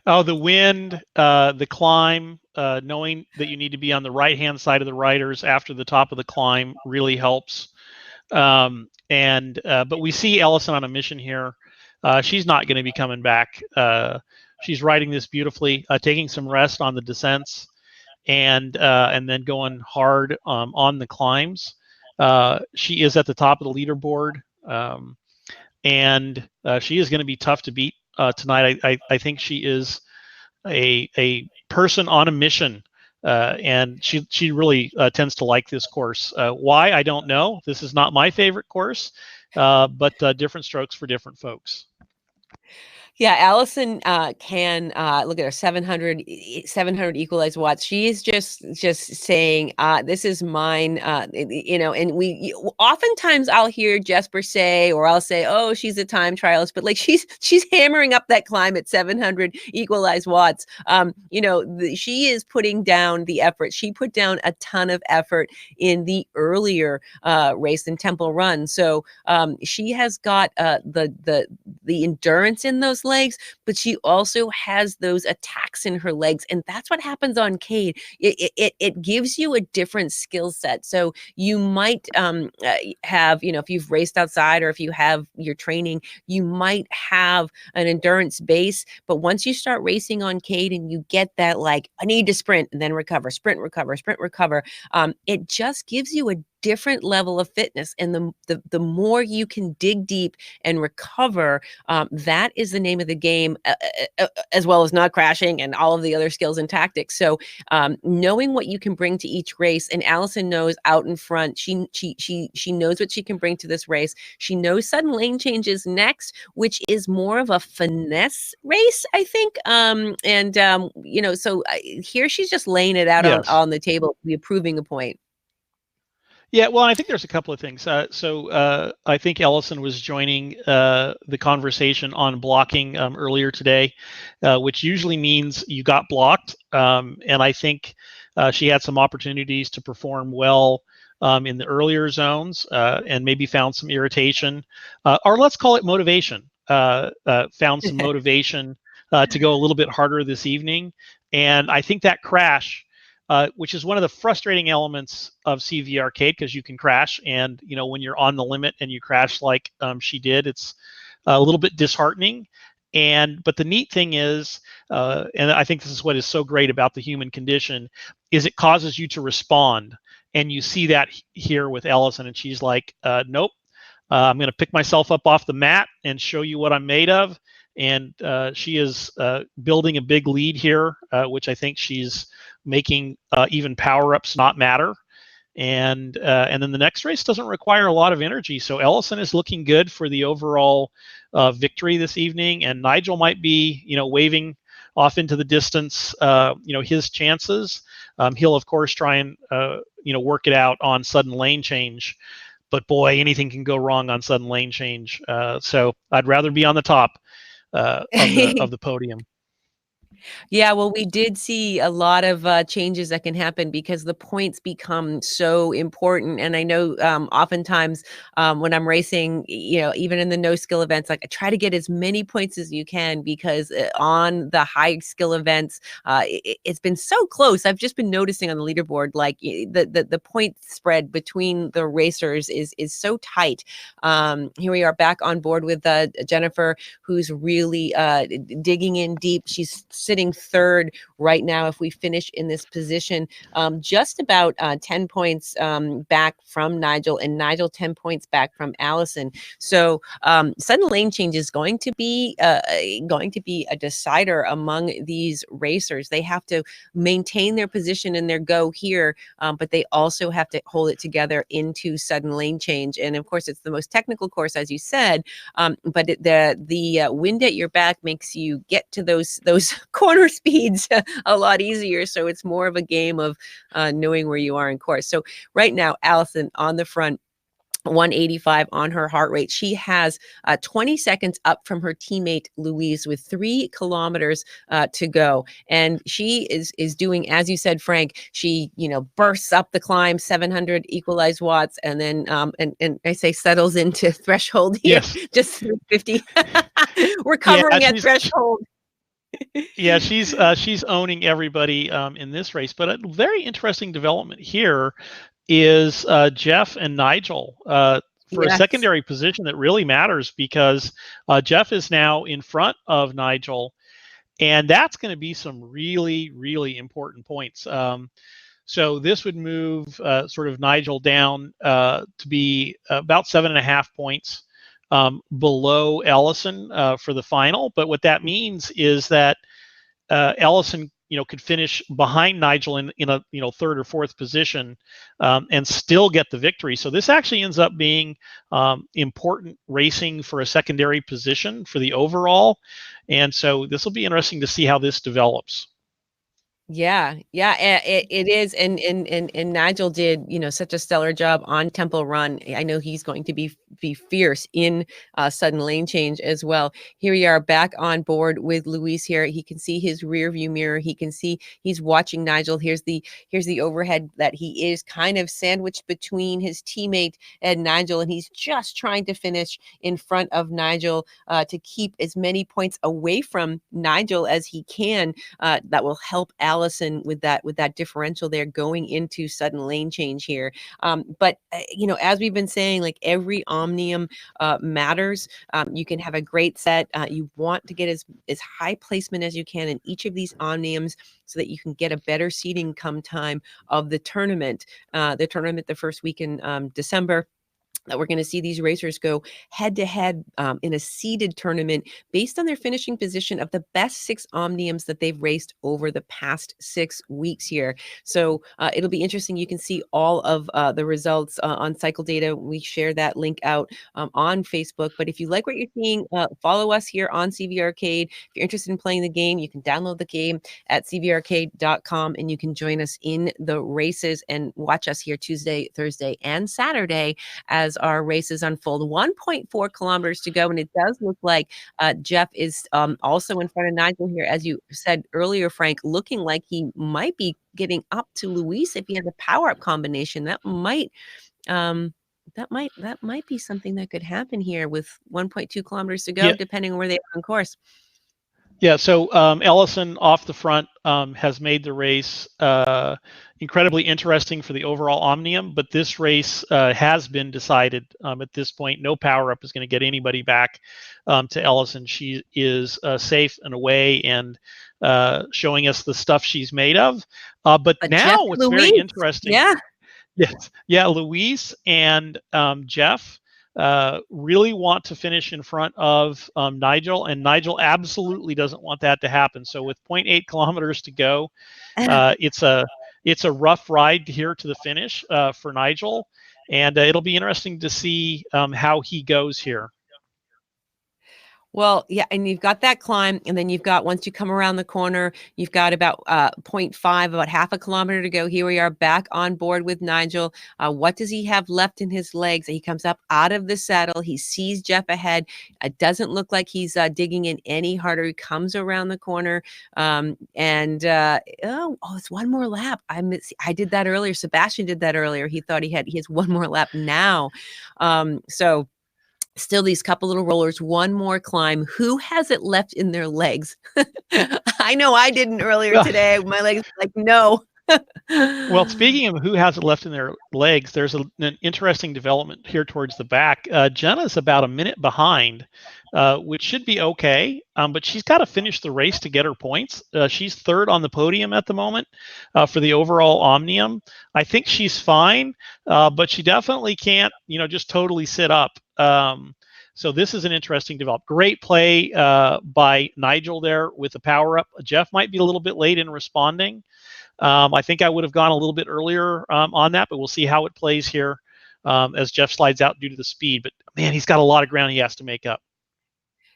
Oh, the wind, the climb, knowing that you need to be on the right-hand side of the riders after the top of the climb really helps. But we see Allison on a mission here. She's not going to be coming back. She's riding this beautifully, taking some rest on the descents, and then going hard on the climbs. She is at the top of the leaderboard, and she is going to be tough to beat tonight. I think she is a person on a mission. And she really tends to like this course. Why? I don't know. This is not my favorite course, but different strokes for different folks. Yeah, Allison can look at her 700 equalized watts. She is just saying, this is mine, and we oftentimes I'll hear Jesper say, or I'll say, oh, she's a time trialist, but like she's hammering up that climb at 700 equalized watts. She is putting down the effort. She put down a ton of effort in the earlier race in Temple Run. So she has got the endurance in those those legs, but she also has those attacks in her legs. And that's what happens on Cade. It gives you a different skill set. So you might have, if you've raced outside or if you have your training, you might have an endurance base. But once you start racing on Cade and you get that, like, I need to sprint and then recover, sprint, recover, sprint, recover, it just gives you a different level of fitness. And the more you can dig deep and recover, that is the name of the game, as well as not crashing and all of the other skills and tactics. So knowing what you can bring to each race, and Allison knows out in front, she knows what she can bring to this race. She knows sudden lane changes next, which is more of a finesse race, I think. So here she's just laying it out on the table, proving a point. Yeah, well, I think there's a couple of things. I think Ellison was joining the conversation on blocking earlier today, which usually means you got blocked. And I think she had some opportunities to perform well in the earlier zones and maybe found some irritation, or let's call it motivation. Found some motivation to go a little bit harder this evening. And I think that crash, which is one of the frustrating elements of CVRcade, because you can crash, and when you're on the limit and you crash like she did, it's a little bit disheartening. But the neat thing is, and I think this is what is so great about the human condition, is it causes you to respond. And you see that here with Ellison, and she's like, nope, I'm going to pick myself up off the mat and show you what I'm made of. And she is building a big lead here, which I think she's making even power-ups not matter. And then the next race doesn't require a lot of energy. So Ellison is looking good for the overall victory this evening. And Nigel might be, waving off into the distance, his chances. He'll, of course, try and, work it out on sudden lane change. But boy, anything can go wrong on sudden lane change. So I'd rather be on the top of the podium. Yeah, well, we did see a lot of changes that can happen because the points become so important. And I know oftentimes when I'm racing, even in the no skill events, like I try to get as many points as you can, because on the high skill events, it's been so close. I've just been noticing on the leaderboard, like the point spread between the racers is so tight. Here we are back on board with Jennifer, who's really digging in deep. She's sitting third right now if we finish in this position, just about 10 points back from Nigel, and Nigel 10 points back from Allison. So sudden lane change is going to be a decider among these racers. They have to maintain their position and their go here, but they also have to hold it together into sudden lane change. And of course, it's the most technical course, as you said, but the wind at your back makes you get to those corner speeds a lot easier. So it's more of a game of knowing where you are in course. So right now, Allison on the front, 185 on her heart rate. She has 20 seconds up from her teammate Louise with 3 kilometers to go. And she is doing, as you said, Frank, she, bursts up the climb, 700 equalized watts, and then, and I say settles into threshold here, Yes. just 350. We're covering at threshold. Yeah, she's owning everybody in this race. But a very interesting development here is Jeff and Nigel for a secondary position that really matters, because Jeff is now in front of Nigel, and that's going to be some really, really important points. So this would move sort of Nigel down to be about 7.5 points below Ellison for the final. But what that means is that Ellison, could finish behind Nigel in a third or fourth position and still get the victory. So this actually ends up being important racing for a secondary position for the overall. And so this will be interesting to see how this develops. Yeah, it is, and Nigel did such a stellar job on Temple Run. I know he's going to be be fierce in sudden lane change as well. Here we are back on board with Luis here. He can see his rear view mirror. He can see he's watching Nigel. Here's the overhead that he is kind of sandwiched between his teammate and Nigel, and he's just trying to finish in front of Nigel to keep as many points away from Nigel as he can. That will help Allison with that differential there going into sudden lane change here. But as we've been saying, like every omnium matters. You can have a great set. You want to get as high placement as you can in each of these omniums so that you can get a better seating come time of the tournament. The first week in December, that we're going to see these racers go head to head in a seeded tournament based on their finishing position of the best 6 omniums that they've raced over the past 6 weeks here. So it'll be interesting. You can see all of the results on Cycle Data. We share that link out on Facebook. But if you like what you're seeing, follow us here on CVRcade. If you're interested in playing the game, you can download the game at CVRcade.com and you can join us in the races and watch us here Tuesday, Thursday, and Saturday as our races unfold. 1.4 kilometers to go, and it does look like Jeff is also in front of Nigel here, as you said earlier, Frank, looking like he might be getting up to Luis if he has a power-up combination. That might be something that could happen here with 1.2 kilometers to go, depending on where they are on course. Yeah, so Ellison off the front has made the race incredibly interesting for the overall omnium, but this race has been decided at this point. No power up is going to get anybody back to Ellison. She is safe and away and showing us the stuff she's made of. But now Jeff, what's very interesting. Yeah. Yes. Yeah, Luis and Jeff really want to finish in front of Nigel, and Nigel absolutely doesn't want that to happen. So with 0.8 kilometers to go, it's a rough ride here to the finish for Nigel, and it'll be interesting to see how he goes here. Well, yeah, and you've got that climb, and then you've got, once you come around the corner, you've got about 0.5, about half a kilometer to go. Here we are back on board with Nigel. What does he have left in his legs? He comes up out of the saddle. He sees Jeff ahead. It doesn't look like he's digging in any harder. He comes around the corner, it's one more lap. I did that earlier. Sebastian did that earlier. He thought he has one more lap now. Still these couple little rollers, one more climb. Who has it left in their legs? I know I didn't earlier today. My legs were like, no. Well, speaking of who has it left in their legs, there's an interesting development here towards the back. Jenna's about a minute behind, which should be okay, but she's got to finish the race to get her points. She's third on the podium at the moment for the overall omnium. I think she's fine, but she definitely can't, just totally sit up. So this is an interesting development. Great play by Nigel there with the power up. Jeff might be a little bit late in responding. I think I would have gone a little bit earlier on that, but we'll see how it plays here as Jeff slides out due to the speed. But man, he's got a lot of ground he has to make up.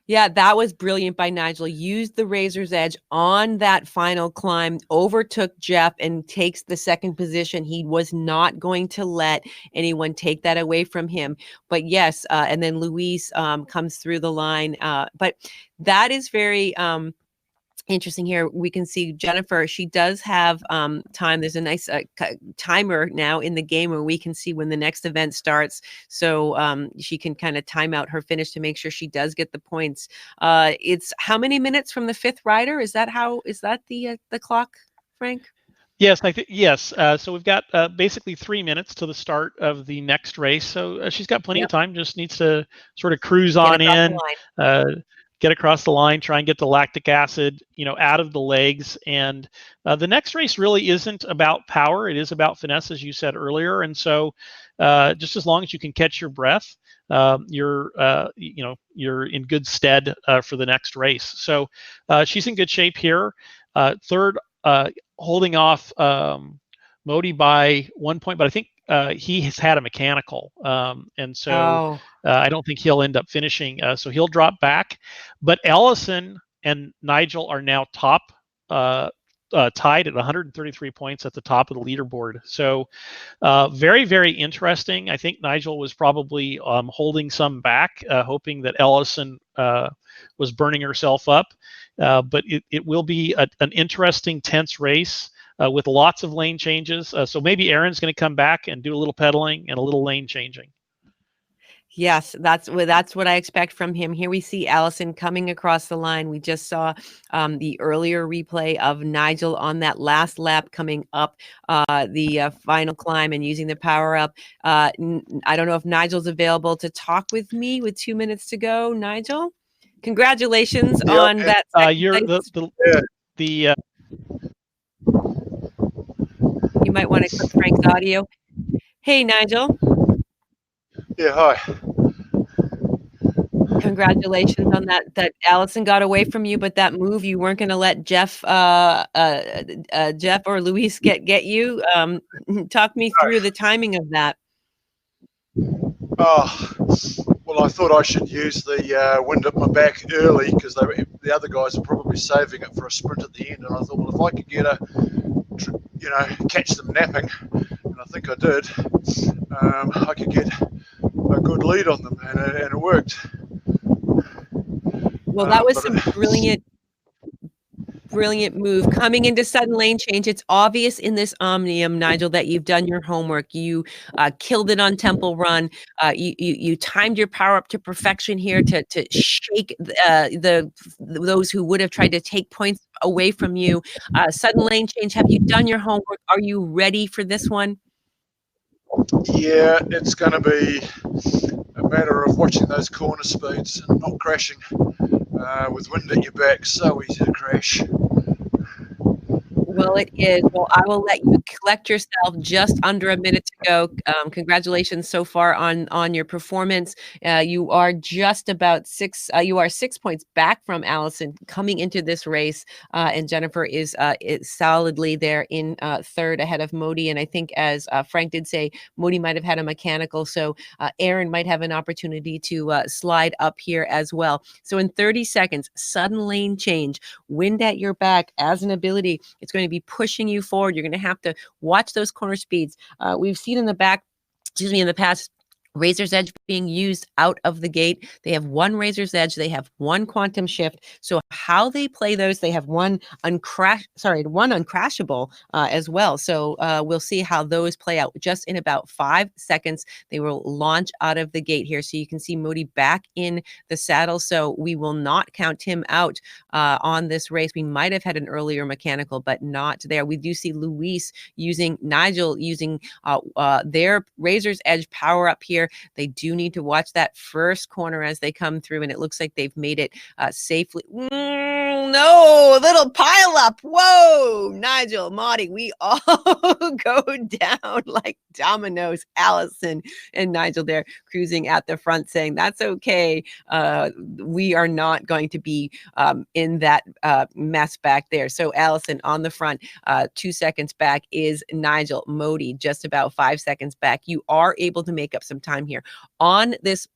Yeah, that was brilliant by Nigel. Used the razor's edge on that final climb, overtook Jeff and takes the second position. He was not going to let anyone take that away from him. But yes, and then Luis comes through the line. But that is very interesting here. We can see Jennifer, she does have time. There's a nice timer now in the game where we can see when the next event starts. So she can kind of time out her finish to make sure she does get the points. It's how many minutes from the fifth rider? Is that the clock, Frank? Yes, I think yes. So we've got basically 3 minutes to the start of the next race. So she's got plenty of time. Just needs to sort of cruise on in, get across the line, try and get the lactic acid, out of the legs. And the next race really isn't about power. It is about finesse, as you said earlier. And so just as long as you can catch your breath, you're in good stead for the next race. So she's in good shape here. Third, holding off Modi by 1 point, but I think he has had a mechanical, and so I don't think he'll end up finishing. So he'll drop back. But Ellison and Nigel are now top tied at 133 points at the top of the leaderboard. So very, very interesting. I think Nigel was probably holding some back, hoping that Ellison was burning herself up. But it will be an interesting, tense race with lots of lane changes. So maybe Aaron's going to come back and do a little pedaling and a little lane changing. Yes, that's what I expect from him. Here we see Allison coming across the line. We just saw the earlier replay of Nigel on that last lap coming up the final climb and using the power up. I don't know if Nigel's available to talk with me with 2 minutes to go. Nigel, congratulations on that. You're the You might want to click Frank's audio. Hey, Nigel. Yeah, hi. Congratulations on that Allison got away from you, but that move, you weren't going to let Jeff or Luis get you. Talk me through the timing of that. Oh, well, I thought I should use the wind at my back early because the other guys are probably saving it for a sprint at the end. And I thought, well, if I could get catch them napping, and I think I did, I could get a good lead on them, and it worked. Well, that was some brilliant move coming into sudden lane change. It's obvious in this Omnium, Nigel, that you've done your homework. You killed it on Temple Run. You timed your power up to perfection here to shake those who would have tried to take points away from you. Sudden lane change. Have you done your homework? Are you ready for this one? Yeah, it's going to be a matter of watching those corner speeds and not crashing. With wind at your back, so easy to crash. Well, it is. Well, I will let you collect yourself just under a minute to go. Congratulations so far on your performance. You are just about 6 points back from Allison coming into this race. And Jennifer is solidly there in third ahead of Modi. And I think, as Frank did say, Modi might have had a mechanical. So Aaron might have an opportunity to slide up here as well. So in 30 seconds, sudden lane change, wind at your back as an ability. It's going to be pushing you forward. You're going to have to watch those corner speeds. We've seen in the past, Razor's Edge being used out of the gate. They have one Razor's Edge. They have one Quantum Shift. So how they play those, they have one uncrashable as well. So we'll see how those play out. Just in about 5 seconds, they will launch out of the gate here. So you can see Modi back in the saddle. So we will not count him out on this race. We might have had an earlier mechanical, but not there. We do see Nigel using their Razor's Edge power up here. They do need to watch that first corner as they come through, and it looks like they've made it safely. No, a little pile up. Whoa, Nigel, Modi, we all go down like dominoes. Allison and Nigel there cruising at the front saying, that's okay. We are not going to be in that mess back there. So Allison on the front, 2 seconds back is Nigel. Modi just about 5 seconds back. You are able to make up some time here on this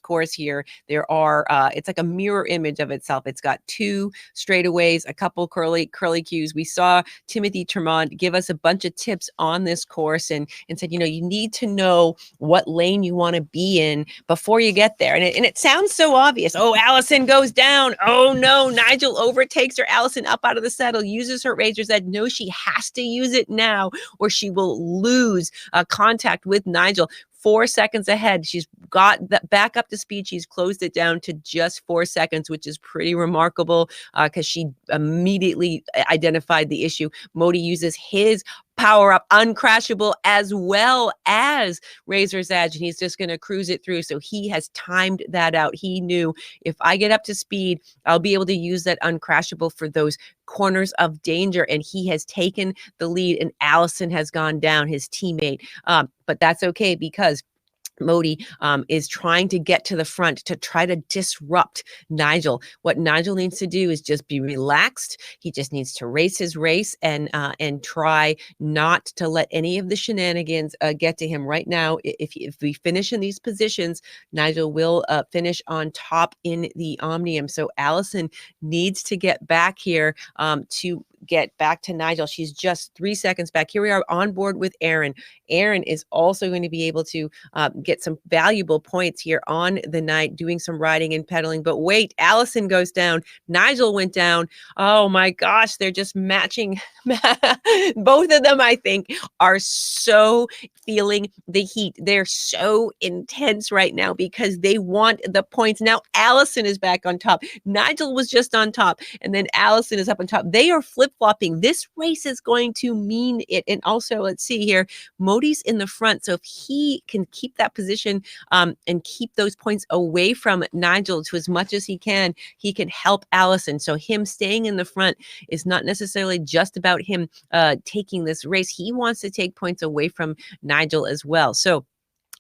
course here. There are it's like a mirror image of itself. It's got 2 straightaways, a couple curly cues. We saw Timothy Tremont give us a bunch of tips on this course and said, you need to know what lane you want to be in before you get there. And it sounds so obvious. Oh, Allison goes down. Oh no, Nigel overtakes her. Allison up out of the saddle, uses her Razor's Edge. No, she has to use it now or she will lose contact with Nigel. 4 seconds ahead. She's got that back up to speed. She's closed it down to just 4 seconds, which is pretty remarkable because she immediately identified the issue. Modi uses his power up uncrashable as well as Razor's Edge, and he's just going to cruise it through. So he has timed that out. He knew if I get up to speed, I'll be able to use that uncrashable for those corners of danger, and he has taken the lead, and Allison has gone down, his teammate. But that's okay because Modi is trying to get to the front to try to disrupt Nigel. What Nigel needs to do is just be relaxed. He just needs to race his race and try not to let any of the shenanigans get to him. Right now, if we finish in these positions, Nigel will finish on top in the Omnium. So Allison needs to get back here to get back to Nigel. She's just 3 seconds back. Here we are on board with Aaron. Aaron is also going to be able to get some valuable points here on the night, doing some riding and pedaling. But wait, Allison goes down. Nigel went down. Oh my gosh, they're just matching. Both of them, I think, are so feeling the heat. They're so intense right now because they want the points. Now Allison is back on top. Nigel was just on top, and then Allison is up on top. They are flip-flopping. This race is going to mean it. And also, let's see here, Modi's in the front. So if he can keep that position and keep those points away from Nigel to as much as he can help Allison. So him staying in the front is not necessarily just about him taking this race. He wants to take points away from Nigel as well. So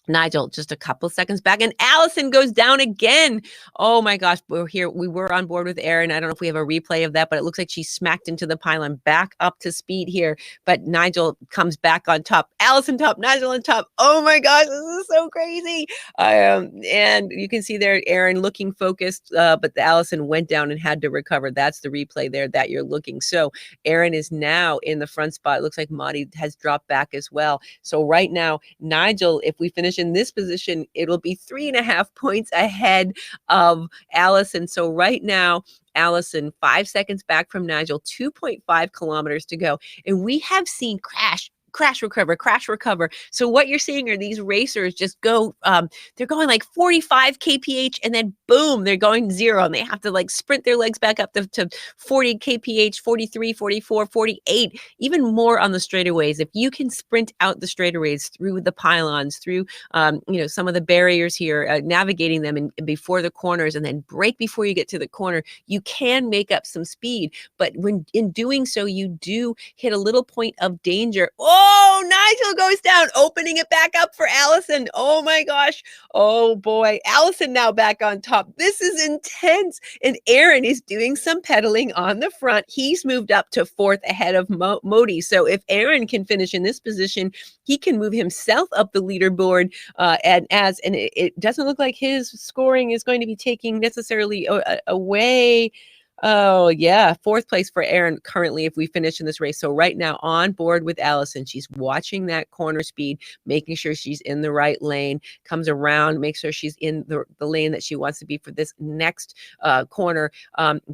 Nigel just a couple seconds back, and Allison goes down again. Oh my gosh, we're here. We were on board with Aaron. I don't know if we have a replay of that, but it looks like she smacked into the pylon, back up to speed here. But Nigel comes back on top. Allison top, Nigel on top. Oh my gosh, this is so crazy. And you can see there Aaron looking focused, but the Allison went down and had to recover. That's the replay there that you're looking. So Aaron is now in the front spot. It looks like Modi has dropped back as well. So right now, Nigel, if we finish in this position, it'll be 3.5 points ahead of Allison. So right now, Allison 5 seconds back from Nigel, 2.5 kilometers to go. And we have seen crash, recover. So what you're seeing are these racers just go, they're going like 45 kph and then boom, they're going 0, and they have to like sprint their legs back up to 40 kph, 43, 44, 48, even more on the straightaways. If you can sprint out the straightaways through the pylons, through some of the barriers here, navigating them and before the corners, and then brake before you get to the corner, you can make up some speed. But when in doing so, you do hit a little point of danger. Oh, Nigel goes down, opening it back up for Allison. Oh my gosh. Oh boy. Allison now back on top. This is intense. And Aaron is doing some pedaling on the front. He's moved up to 4th ahead of Modi. So if Aaron can finish in this position, he can move himself up the leaderboard. And it doesn't look like his scoring is going to be taking necessarily away. Oh, yeah. 4th place for Aaron currently if we finish in this race. So right now on board with Allison, she's watching that corner speed, making sure she's in the right lane, comes around, makes sure she's in the lane that she wants to be for this next corner.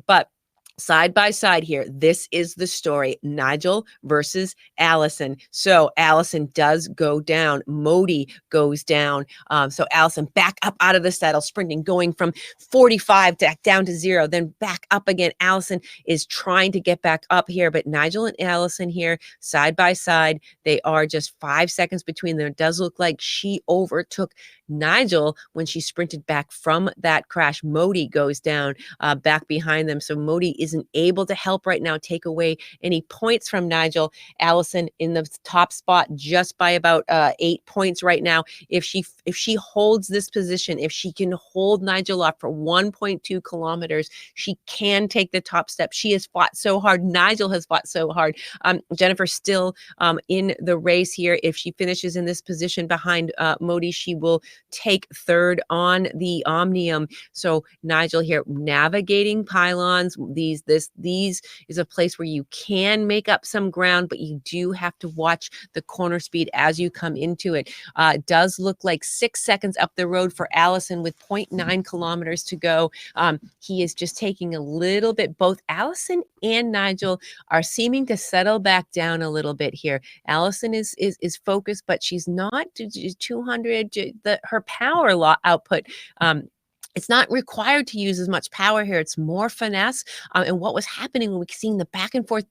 But side by side here, this is the story. Nigel versus Allison. So Allison does go down. Modi goes down. So Allison back up out of the saddle, sprinting, going from 45 down to 0, then back up again. Allison is trying to get back up here, but Nigel and Allison here, side by side, they are just 5 seconds between them. It does look like she overtook Nigel when she sprinted back from that crash. Modi goes down back behind them. So Modi isn't able to help right now take away any points from Nigel. Allison in the top spot just by about 8 points right now. If she holds this position, if she can hold Nigel off for 1.2 kilometers, she can take the top step. She has fought so hard. Nigel has fought so hard. Jennifer still in the race here. If she finishes in this position behind Modi, she will take 3rd on the Omnium. So Nigel here navigating pylons. These is a place where you can make up some ground, but you do have to watch the corner speed as you come into it. It does look like 6 seconds up the road for Allison with 0.9 kilometers to go. He is just taking a little bit. Both Allison and Nigel are seeming to settle back down a little bit here. Allison is focused, but she's not 200. Her power output. It's not required to use as much power here. It's more finesse. And what was happening when we seen the back and forth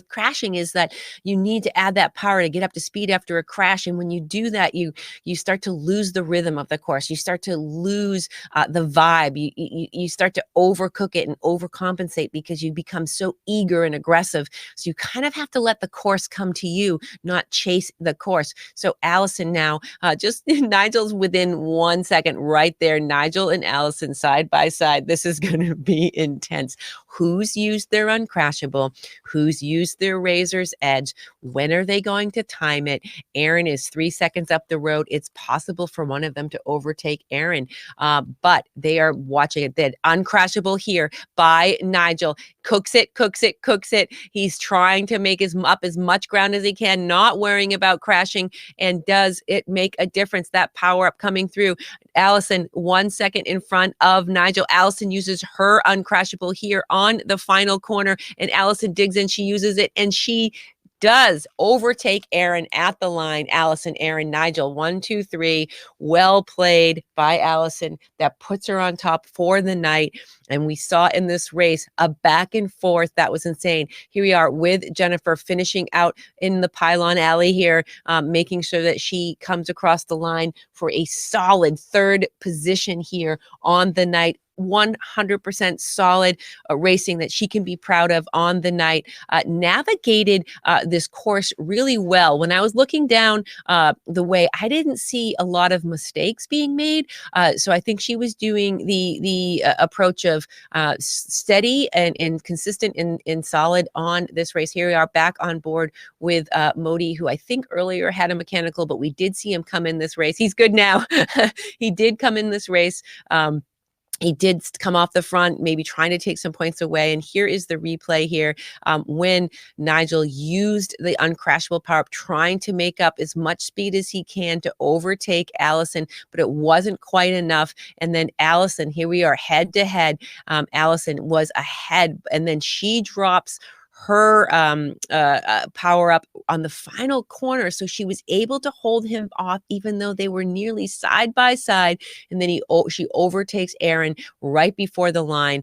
crashing is that you need to add that power to get up to speed after a crash. And when you do that, you start to lose the rhythm of the course. You start to lose the vibe. You start to overcook it and overcompensate because you become so eager and aggressive. So you kind of have to let the course come to you, not chase the course. So Allison now, just Nigel's within 1 second right there. Nigel and Allison side by side. This is going to be intense. who's used their uncrashable, who's used their razor's edge, when are they going to time it. Aaron is 3 seconds up the road. It's possible for one of them to overtake Aaron, but they are watching it. Then uncrashable here by Nigel. Cooks it. He's trying to make up as much ground as he can, not worrying about crashing. And does it make a difference? That power up coming through. Allison 1 second in front of Nigel. Allison uses her uncrashable here on the final corner, and Allison digs in. She uses it, and she does overtake Aaron at the line. Allison, Aaron, Nigel, 1, 2, 3. Well played by Allison. That puts her on top for the night. And we saw in this race a back and forth that was insane. Here we are with Jennifer finishing out in the pylon alley here, making sure that she comes across the line for a solid third position here on the night. 100% solid racing that she can be proud of on the night. Navigated this course really well. When I was looking down the way, I didn't see a lot of mistakes being made. So I think she was doing the approach of steady and consistent and solid on this race. Here we are back on board with Modi, who I think earlier had a mechanical, but we did see him come in this race. He's good now. He did come in this race. He did come off the front, maybe trying to take some points away. And here is the replay here when Nigel used the uncrashable power up, trying to make up as much speed as he can to overtake Allison, but it wasn't quite enough. And then Allison, here we are head to head. Allison was ahead, and then she drops her power up on the final corner. So she was able to hold him off, even though they were nearly side by side. And then she overtakes Aaron right before the line,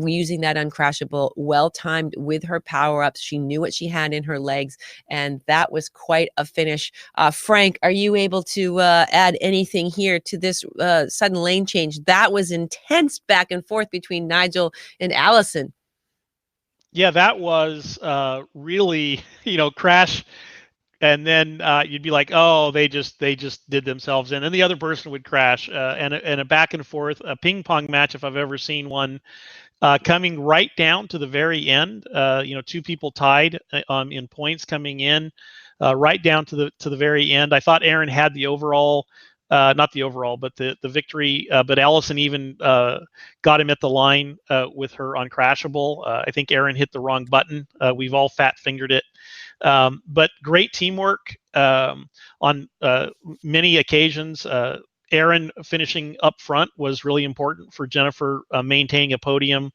using that uncrashable, well timed with her power ups. She knew what she had in her legs, and that was quite a finish. Frank, are you able to add anything here to this sudden lane change? That was intense back and forth between Nigel and Allison. Yeah, that was really, crash, and then you'd be like, oh, they just did themselves in, and the other person would crash, and a back and forth, a ping pong match if I've ever seen one, coming right down to the very end. Two people tied in points coming in, right down to the very end. I thought Aaron had the overall. Not the overall, but the victory. But Allison even got him at the line with her uncrashable. I think Aaron hit the wrong button. We've all fat fingered it. But great teamwork on many occasions. Aaron finishing up front was really important for Jennifer maintaining a podium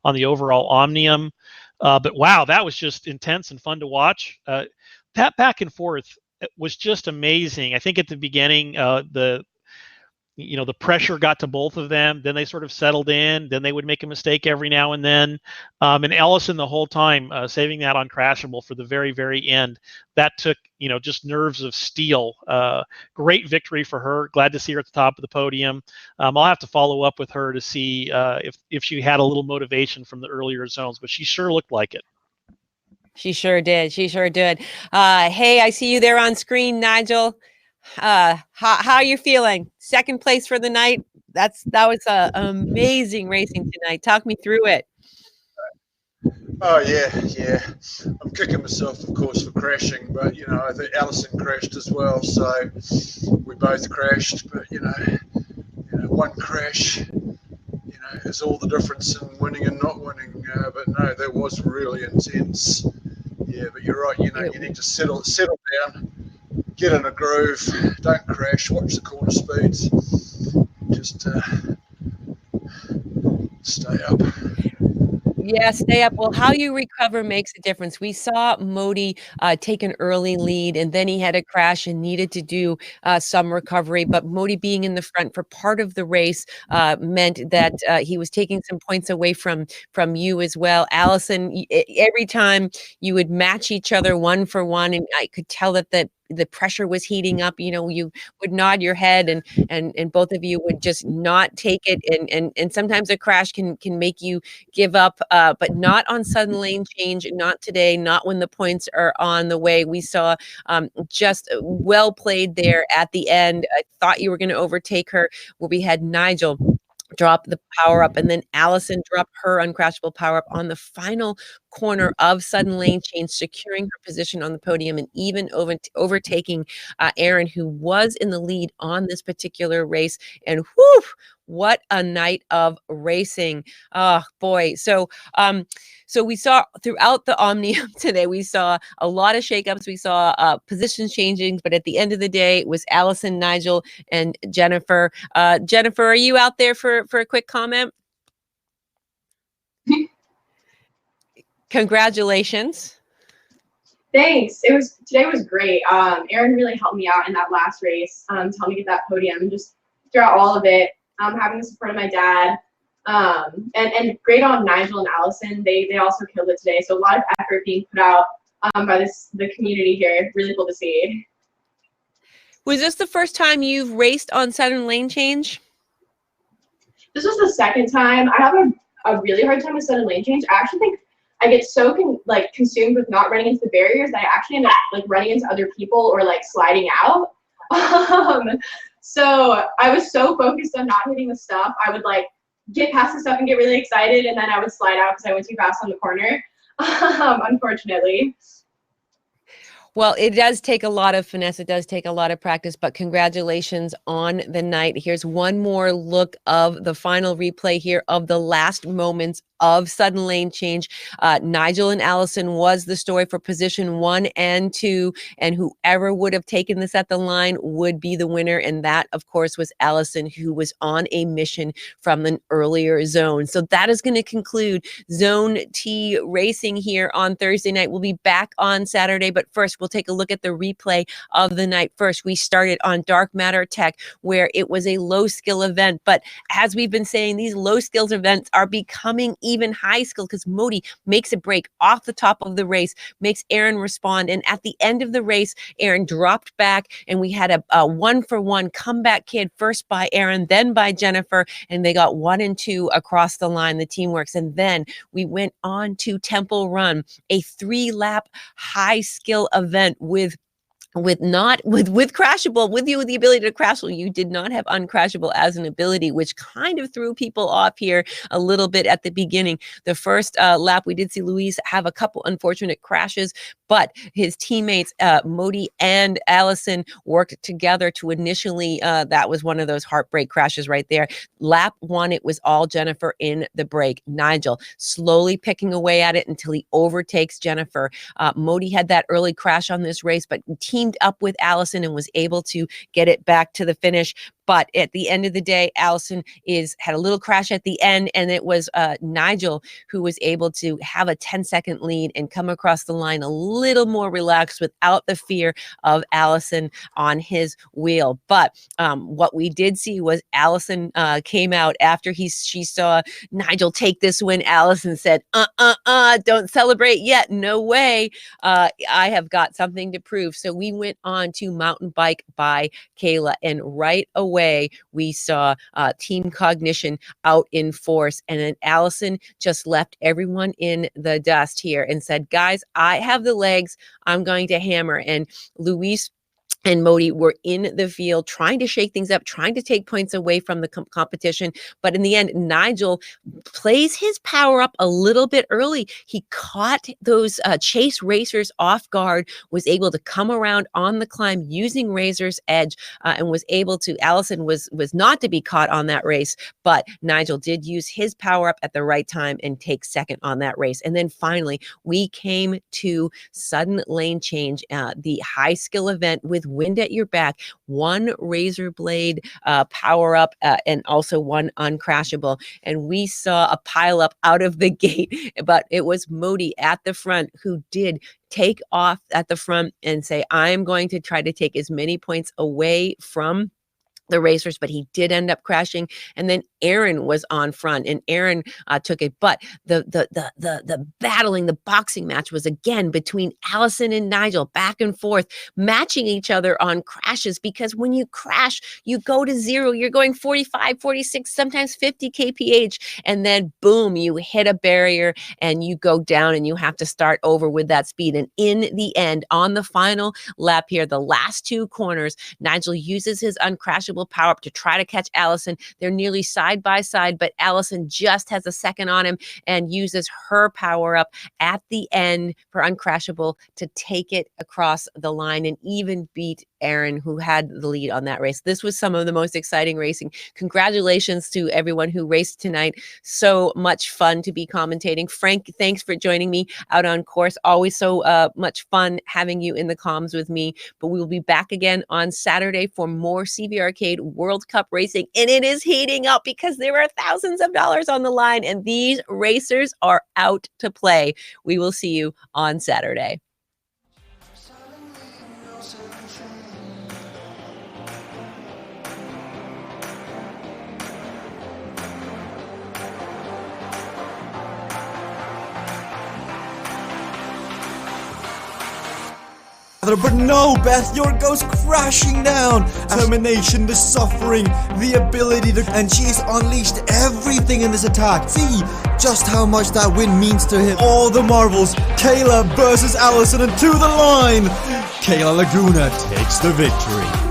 on the overall Omnium. But wow, that was just intense and fun to watch. That back and forth was just amazing. I think at the beginning, the pressure got to both of them. Then they sort of settled in. Then they would make a mistake every now and then. And Allison the whole time saving that uncrashable for the very, very end. That took, just nerves of steel. Great victory for her. Glad to see her at the top of the podium. I'll have to follow up with her to see if she had a little motivation from the earlier zones, but she sure looked like it. She sure did. Hey, I see you there on screen, Nigel. How are you feeling? Second place for the night. That was amazing racing tonight. Talk me through it. Oh yeah. I'm kicking myself, of course, for crashing, but I think Allison crashed as well, so we both crashed. But one crash, is all the difference in winning and not winning. But no, that was really intense. Yeah, but you're right. You need to settle down, get in a groove, don't crash, watch the corner speeds, just stay up. Yeah, stay up. Well, how you recover makes a difference. We saw Modi take an early lead, and then he had a crash and needed to do some recovery. But Modi being in the front for part of the race meant that he was taking some points away from you as well. Allison, every time you would match each other one for one, and I could tell that the pressure was heating up. You would nod your head, and both of you would just not take it. And sometimes a crash can make you give up, but not on sudden lane change. Not today. Not when the points are on the way. We saw just well played there at the end. I thought you were going to overtake her, where we had Nigel drop the power up, and then Allison dropped her uncrashable power up on the final corner of sudden lane change, securing her position on the podium and even overtaking Erin, who was in the lead on this particular race. And whew, what a night of racing. Oh boy. So so we saw throughout the Omnium today, we saw a lot of shakeups. We saw positions changing, but at the end of the day, it was Allison, Nigel, and Jennifer. Jennifer, are you out there for a quick comment? Congratulations. Thanks. Today was great. Erin really helped me out in that last race to help me get that podium and just throughout all of it. Having the support of my dad. And great on Nigel and Allison. They also killed it today. So a lot of effort being put out by the community here. Really cool to see. Was this the first time you've raced on sudden lane change? This was the second time. I have a really hard time with sudden lane change. I actually think I get so consumed with not running into the barriers that I actually end up like running into other people or like sliding out. So I was so focused on not hitting the stuff. I would like get past the stuff and get really excited, and then I would slide out because I went too fast on the corner, unfortunately. Well, it does take a lot of finesse. It does take a lot of practice, but congratulations on the night. Here's one more look of the final replay here of the last moments of sudden lane change. Nigel and Allison was the story for position 1 and 2, and whoever would have taken this at the line would be the winner. And that, of course, was Allison, who was on a mission from an earlier zone. So that is going to conclude Zone T racing here on Thursday night. We'll be back on Saturday, but first we'll take a look at the replay of the night. First, we started on Dark Matter Tech, where it was a low skill event. But as we've been saying, these low skills events are becoming even high skill because Modi makes a break off the top of the race, makes Erin respond. And at the end of the race, Erin dropped back and we had a 1-for-1 comeback kid, first by Erin, then by Jennifer, and they got 1 and 2 across the line, the teamworks. And then we went on to Temple Run, a 3-lap high skill event with crashable, with you with the ability to crashable. You did not have uncrashable as an ability, which kind of threw people off here a little bit at the beginning. The first lap, we did see Luis have a couple unfortunate crashes, but his teammates, Modi and Allison, worked together to initially, that was one of those heartbreak crashes right there. Lap 1, it was all Jennifer in the break. Nigel slowly picking away at it until he overtakes Jennifer. Modi had that early crash on this race, but teamed up with Allison and was able to get it back to the finish. But at the end of the day, Allison had a little crash at the end, and it was Nigel who was able to have a 10-second lead and come across the line a little more relaxed without the fear of Allison on his wheel. But what we did see was Allison came out after she saw Nigel take this win. Allison said, don't celebrate yet. No way. I have got something to prove. So we went on to mountain bike by Kayla, and right away we saw Team Cognition out in force, and then Allison just left everyone in the dust here and said, guys, I have the legs, I'm going to hammer. And Luis and Modi were in the field trying to shake things up, trying to take points away from the competition. But in the end, Nigel plays his power up a little bit early. He caught those chase racers off guard, was able to come around on the climb using Razor's Edge, and was able to, Allison was not to be caught on that race, but Nigel did use his power up at the right time and take second on that race. And then finally, we came to sudden lane change, the high skill event with wind at your back, 1 razor blade power up, and also 1 uncrashable. And we saw a pile up out of the gate, but it was Modi at the front who did take off at the front and say, I'm going to try to take as many points away from the racers, but he did end up crashing. And then Erin was on front, and Erin took it. But the battling, the boxing match was again between Allison and Nigel, back and forth, matching each other on crashes, because when you crash, you go to 0. You're going 45, 46, sometimes 50 kph, and then boom, you hit a barrier and you go down and you have to start over with that speed. And in the end, on the final lap here, the last 2 corners, Nigel uses his uncrashable uncrashable power-up to try to catch Allison. They're nearly side by side, but Allison just has a second on him and uses her power-up at the end for uncrashable to take it across the line and even beat Aaron, who had the lead on that race. This was some of the most exciting racing. Congratulations to everyone who raced tonight. So much fun to be commentating. Frank, thanks for joining me out on course. Always so much fun having you in the comms with me. But we will be back again on Saturday for more CVRcade World Cup racing. And it is heating up because there are thousands of dollars on the line and these racers are out to play. We will see you on Saturday. But no, Beth, yours goes crashing down. Determination, the suffering, the ability to... And she's unleashed everything in this attack. See just how much that win means to him. All the marvels. Kayla versus Allison and to the line. Kayla Laguna takes the victory.